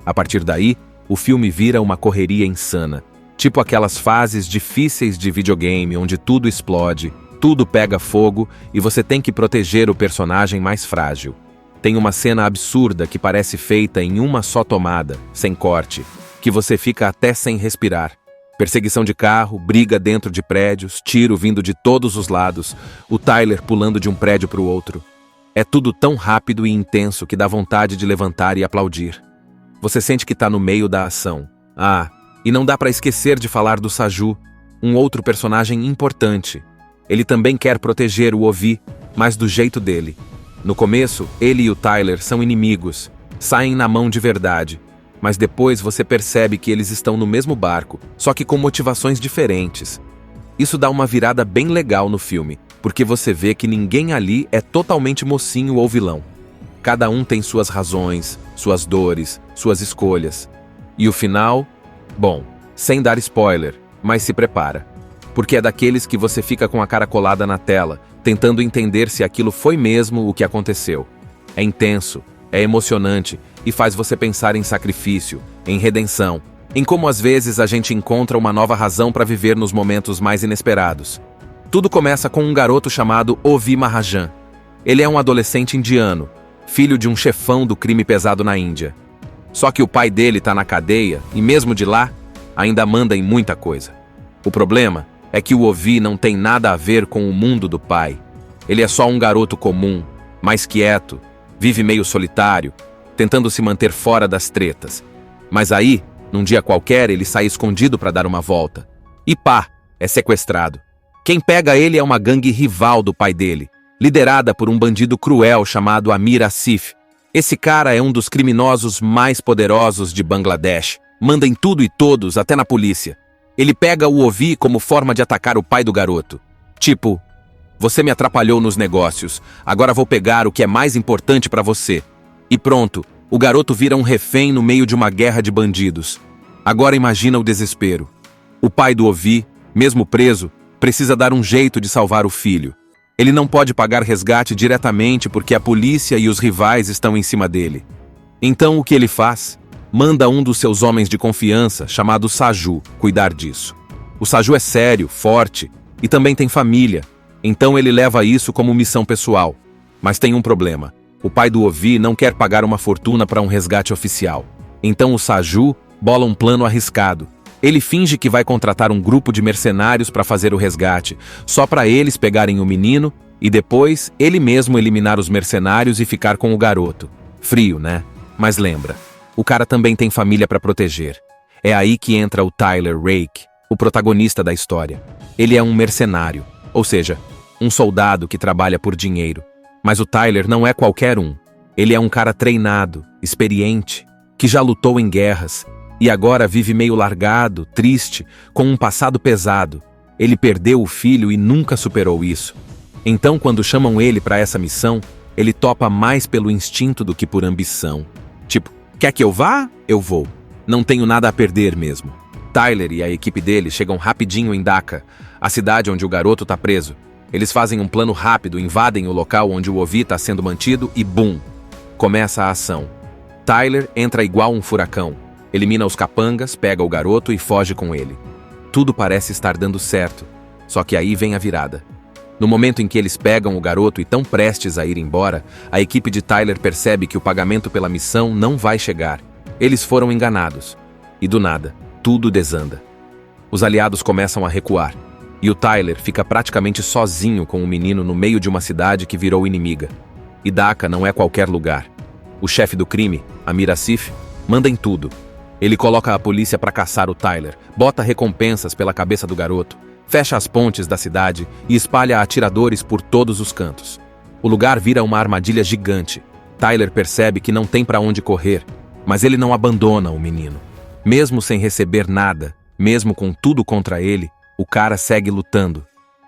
A partir daí, o filme vira uma correria insana, tipo aquelas fases difíceis de videogame onde tudo explode, tudo pega fogo e você tem que proteger o personagem mais frágil. Tem uma cena absurda que parece feita em uma só tomada, sem corte, que você fica até sem respirar. Perseguição de carro, briga dentro de prédios, tiro vindo de todos os lados, o Tyler pulando de um prédio para o outro. É tudo tão rápido e intenso que dá vontade de levantar e aplaudir. Você sente que está no meio da ação. E não dá para esquecer de falar do Saju, um outro personagem importante. Ele também quer proteger o Ovi, mas do jeito dele. No começo, ele e o Tyler são inimigos, saem na mão de verdade. Mas depois você percebe que eles estão no mesmo barco, só que com motivações diferentes. Isso dá uma virada bem legal no filme, porque você vê que ninguém ali é totalmente mocinho ou vilão. Cada um tem suas razões, suas dores, suas escolhas. E o final? Bom, sem dar spoiler, mas se prepara. Porque é daqueles que você fica com a cara colada na tela, tentando entender se aquilo foi mesmo o que aconteceu. É intenso, é emocionante e faz você pensar em sacrifício, em redenção, em como às vezes a gente encontra uma nova razão para viver nos momentos mais inesperados. Tudo começa com um garoto chamado Ovi Mahajan. Ele é um adolescente indiano, filho de um chefão do crime pesado na Índia. Só que o pai dele tá na cadeia e mesmo de lá, ainda manda em muita coisa. O problema é que o Ovi não tem nada a ver com o mundo do pai. Ele é só um garoto comum, mais quieto, vive meio solitário, tentando se manter fora das tretas. Mas aí, num dia qualquer, ele sai escondido para dar uma volta. E pá, é sequestrado. Quem pega ele é uma gangue rival do pai dele, liderada por um bandido cruel chamado Amir Asif. Esse cara é um dos criminosos mais poderosos de Bangladesh. Manda em tudo e todos, até na polícia. Ele pega o Ovi como forma de atacar o pai do garoto. Tipo, você me atrapalhou nos negócios, agora vou pegar o que é mais importante para você. E pronto, o garoto vira um refém no meio de uma guerra de bandidos. Agora imagina o desespero. O pai do Ovi, mesmo preso, precisa dar um jeito de salvar o filho. Ele não pode pagar resgate diretamente porque a polícia e os rivais estão em cima dele. Então o que ele faz? Manda um dos seus homens de confiança, chamado Saju, cuidar disso. O Saju é sério, forte e também tem família, então ele leva isso como missão pessoal. Mas tem um problema. O pai do Ovi não quer pagar uma fortuna para um resgate oficial. Então o Saju bola um plano arriscado. Ele finge que vai contratar um grupo de mercenários para fazer o resgate, só para eles pegarem o menino e depois ele mesmo eliminar os mercenários e ficar com o garoto. Frio, né? Mas lembra, o cara também tem família para proteger. É aí que entra o Tyler Rake, o protagonista da história. Ele é um mercenário, ou seja, um soldado que trabalha por dinheiro. Mas o Tyler não é qualquer um. Ele é um cara treinado, experiente, que já lutou em guerras e agora vive meio largado, triste, com um passado pesado. Ele perdeu o filho e nunca superou isso. Então, quando chamam ele para essa missão, ele topa mais pelo instinto do que por ambição. Tipo, quer que eu vá? Eu vou. Não tenho nada a perder mesmo. Tyler e a equipe dele chegam rapidinho em Dhaka, a cidade onde o garoto tá preso. Eles fazem um plano rápido, invadem o local onde o Ovi tá sendo mantido e bum! Começa a ação. Tyler entra igual um furacão. Elimina os capangas, pega o garoto e foge com ele. Tudo parece estar dando certo, só que aí vem a virada. No momento em que eles pegam o garoto e estão prestes a ir embora, a equipe de Tyler percebe que o pagamento pela missão não vai chegar. Eles foram enganados. E do nada, tudo desanda. Os aliados começam a recuar, e o Tyler fica praticamente sozinho com o menino no meio de uma cidade que virou inimiga. E Dhaka não é qualquer lugar. O chefe do crime, Amir Asif, manda em tudo. Ele coloca a polícia para caçar o Tyler, bota recompensas pela cabeça do garoto, fecha as pontes da cidade e espalha atiradores por todos os cantos. O lugar vira uma armadilha gigante. Tyler percebe que não tem para onde correr, mas ele não abandona o menino. Mesmo sem receber nada, mesmo com tudo contra ele, o cara segue lutando.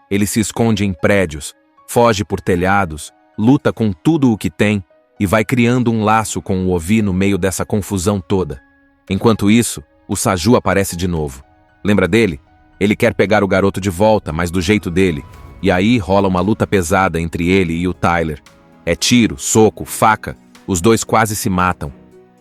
Ele se esconde em prédios, foge por telhados, luta com tudo o que tem e vai criando um laço com o Ovi no meio dessa confusão toda. Enquanto isso, o Saju aparece de novo. Lembra dele? Ele quer pegar o garoto de volta, mas do jeito dele. E aí rola uma luta pesada entre ele e o Tyler. É tiro, soco, faca. Os dois quase se matam.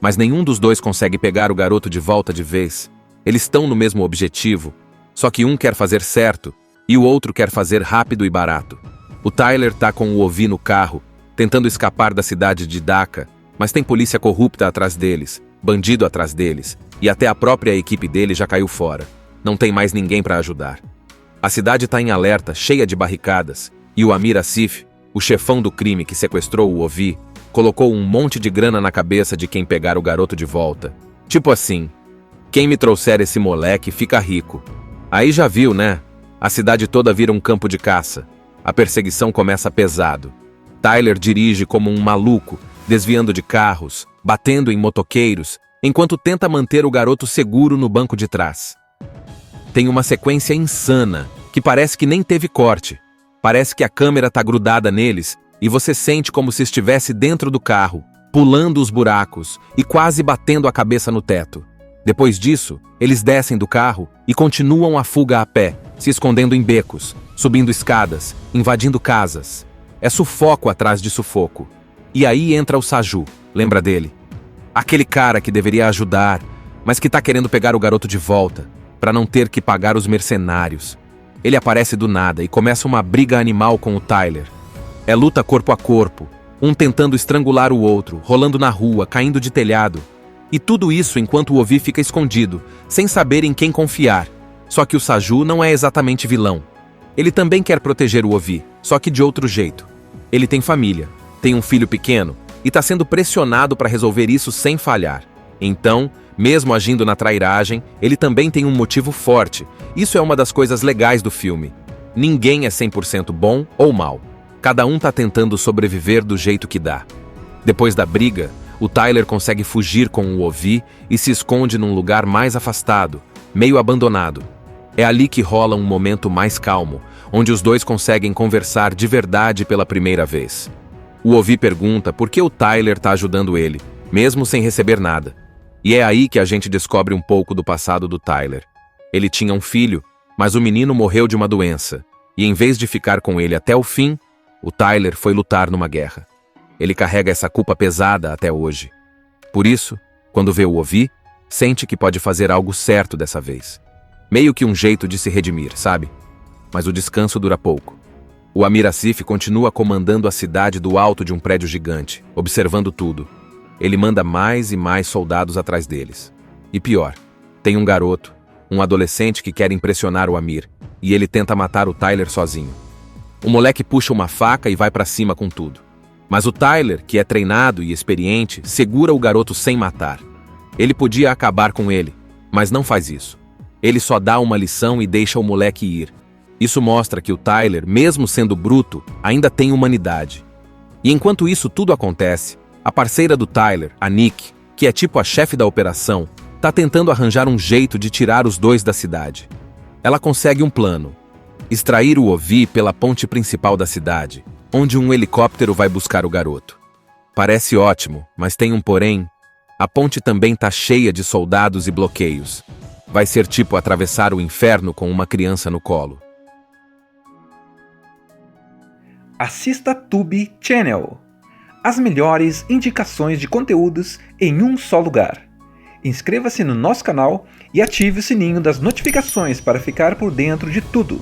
Mas nenhum dos dois consegue pegar o garoto de volta de vez. Eles estão no mesmo objetivo, só que um quer fazer certo e o outro quer fazer rápido e barato. O Tyler tá com o Ovi no carro, tentando escapar da cidade de Dhaka, mas tem polícia corrupta atrás deles, bandido atrás deles, e até a própria equipe dele já caiu fora. Não tem mais ninguém para ajudar. A cidade tá em alerta, cheia de barricadas, e o Amir Asif, o chefão do crime que sequestrou o Ovi, colocou um monte de grana na cabeça de quem pegar o garoto de volta. Tipo assim, quem me trouxer esse moleque fica rico. Aí já viu, né? A cidade toda vira um campo de caça. A perseguição começa pesado. Tyler dirige como um maluco, desviando de carros, batendo em motoqueiros, enquanto tenta manter o garoto seguro no banco de trás. Tem uma sequência insana, que parece que nem teve corte. Parece que a câmera tá grudada neles e você sente como se estivesse dentro do carro, pulando os buracos e quase batendo a cabeça no teto. Depois disso, eles descem do carro e continuam a fuga a pé, se escondendo em becos, subindo escadas, invadindo casas. É sufoco atrás de sufoco. E aí entra o Saju, lembra dele? Aquele cara que deveria ajudar, mas que tá querendo pegar o garoto de volta, para não ter que pagar os mercenários. Ele aparece do nada e começa uma briga animal com o Tyler. É luta corpo a corpo, um tentando estrangular o outro, rolando na rua, caindo de telhado. E tudo isso enquanto o Ovi fica escondido, sem saber em quem confiar. Só que o Saju não é exatamente vilão. Ele também quer proteger o Ovi, só que de outro jeito. Ele tem família, tem um filho pequeno e está sendo pressionado para resolver isso sem falhar. Então, mesmo agindo na trairagem, ele também tem um motivo forte. Isso é uma das coisas legais do filme. Ninguém é 100% bom ou mal. Cada um tá tentando sobreviver do jeito que dá. Depois da briga, o Tyler consegue fugir com o Ovi e se esconde num lugar mais afastado, meio abandonado. É ali que rola um momento mais calmo, onde os dois conseguem conversar de verdade pela primeira vez. O Ovi pergunta por que o Tyler tá ajudando ele, mesmo sem receber nada. E é aí que a gente descobre um pouco do passado do Tyler. Ele tinha um filho, mas o menino morreu de uma doença, e em vez de ficar com ele até o fim, o Tyler foi lutar numa guerra. Ele carrega essa culpa pesada até hoje. Por isso, quando vê o Ovi, sente que pode fazer algo certo dessa vez. Meio que um jeito de se redimir, sabe? Mas o descanso dura pouco. O Amir Asif continua comandando a cidade do alto de um prédio gigante, observando tudo. Ele manda mais e mais soldados atrás deles. E pior, tem um garoto, um adolescente que quer impressionar o Amir, e ele tenta matar o Tyler sozinho. O moleque puxa uma faca e vai pra cima com tudo. Mas o Tyler, que é treinado e experiente, segura o garoto sem matar. Ele podia acabar com ele, mas não faz isso. Ele só dá uma lição e deixa o moleque ir. Isso mostra que o Tyler, mesmo sendo bruto, ainda tem humanidade. E enquanto isso tudo acontece, a parceira do Tyler, a Nick, que é tipo a chefe da operação, tá tentando arranjar um jeito de tirar os dois da cidade. Ela consegue um plano: extrair o Ovi pela ponte principal da cidade, onde um helicóptero vai buscar o garoto. Parece ótimo, mas tem um porém. A ponte também tá cheia de soldados e bloqueios. Vai ser tipo atravessar o inferno com uma criança no colo. Assista Tubi Channel. As melhores indicações de conteúdos em um só lugar. Inscreva-se no nosso canal e ative o sininho das notificações para ficar por dentro de tudo.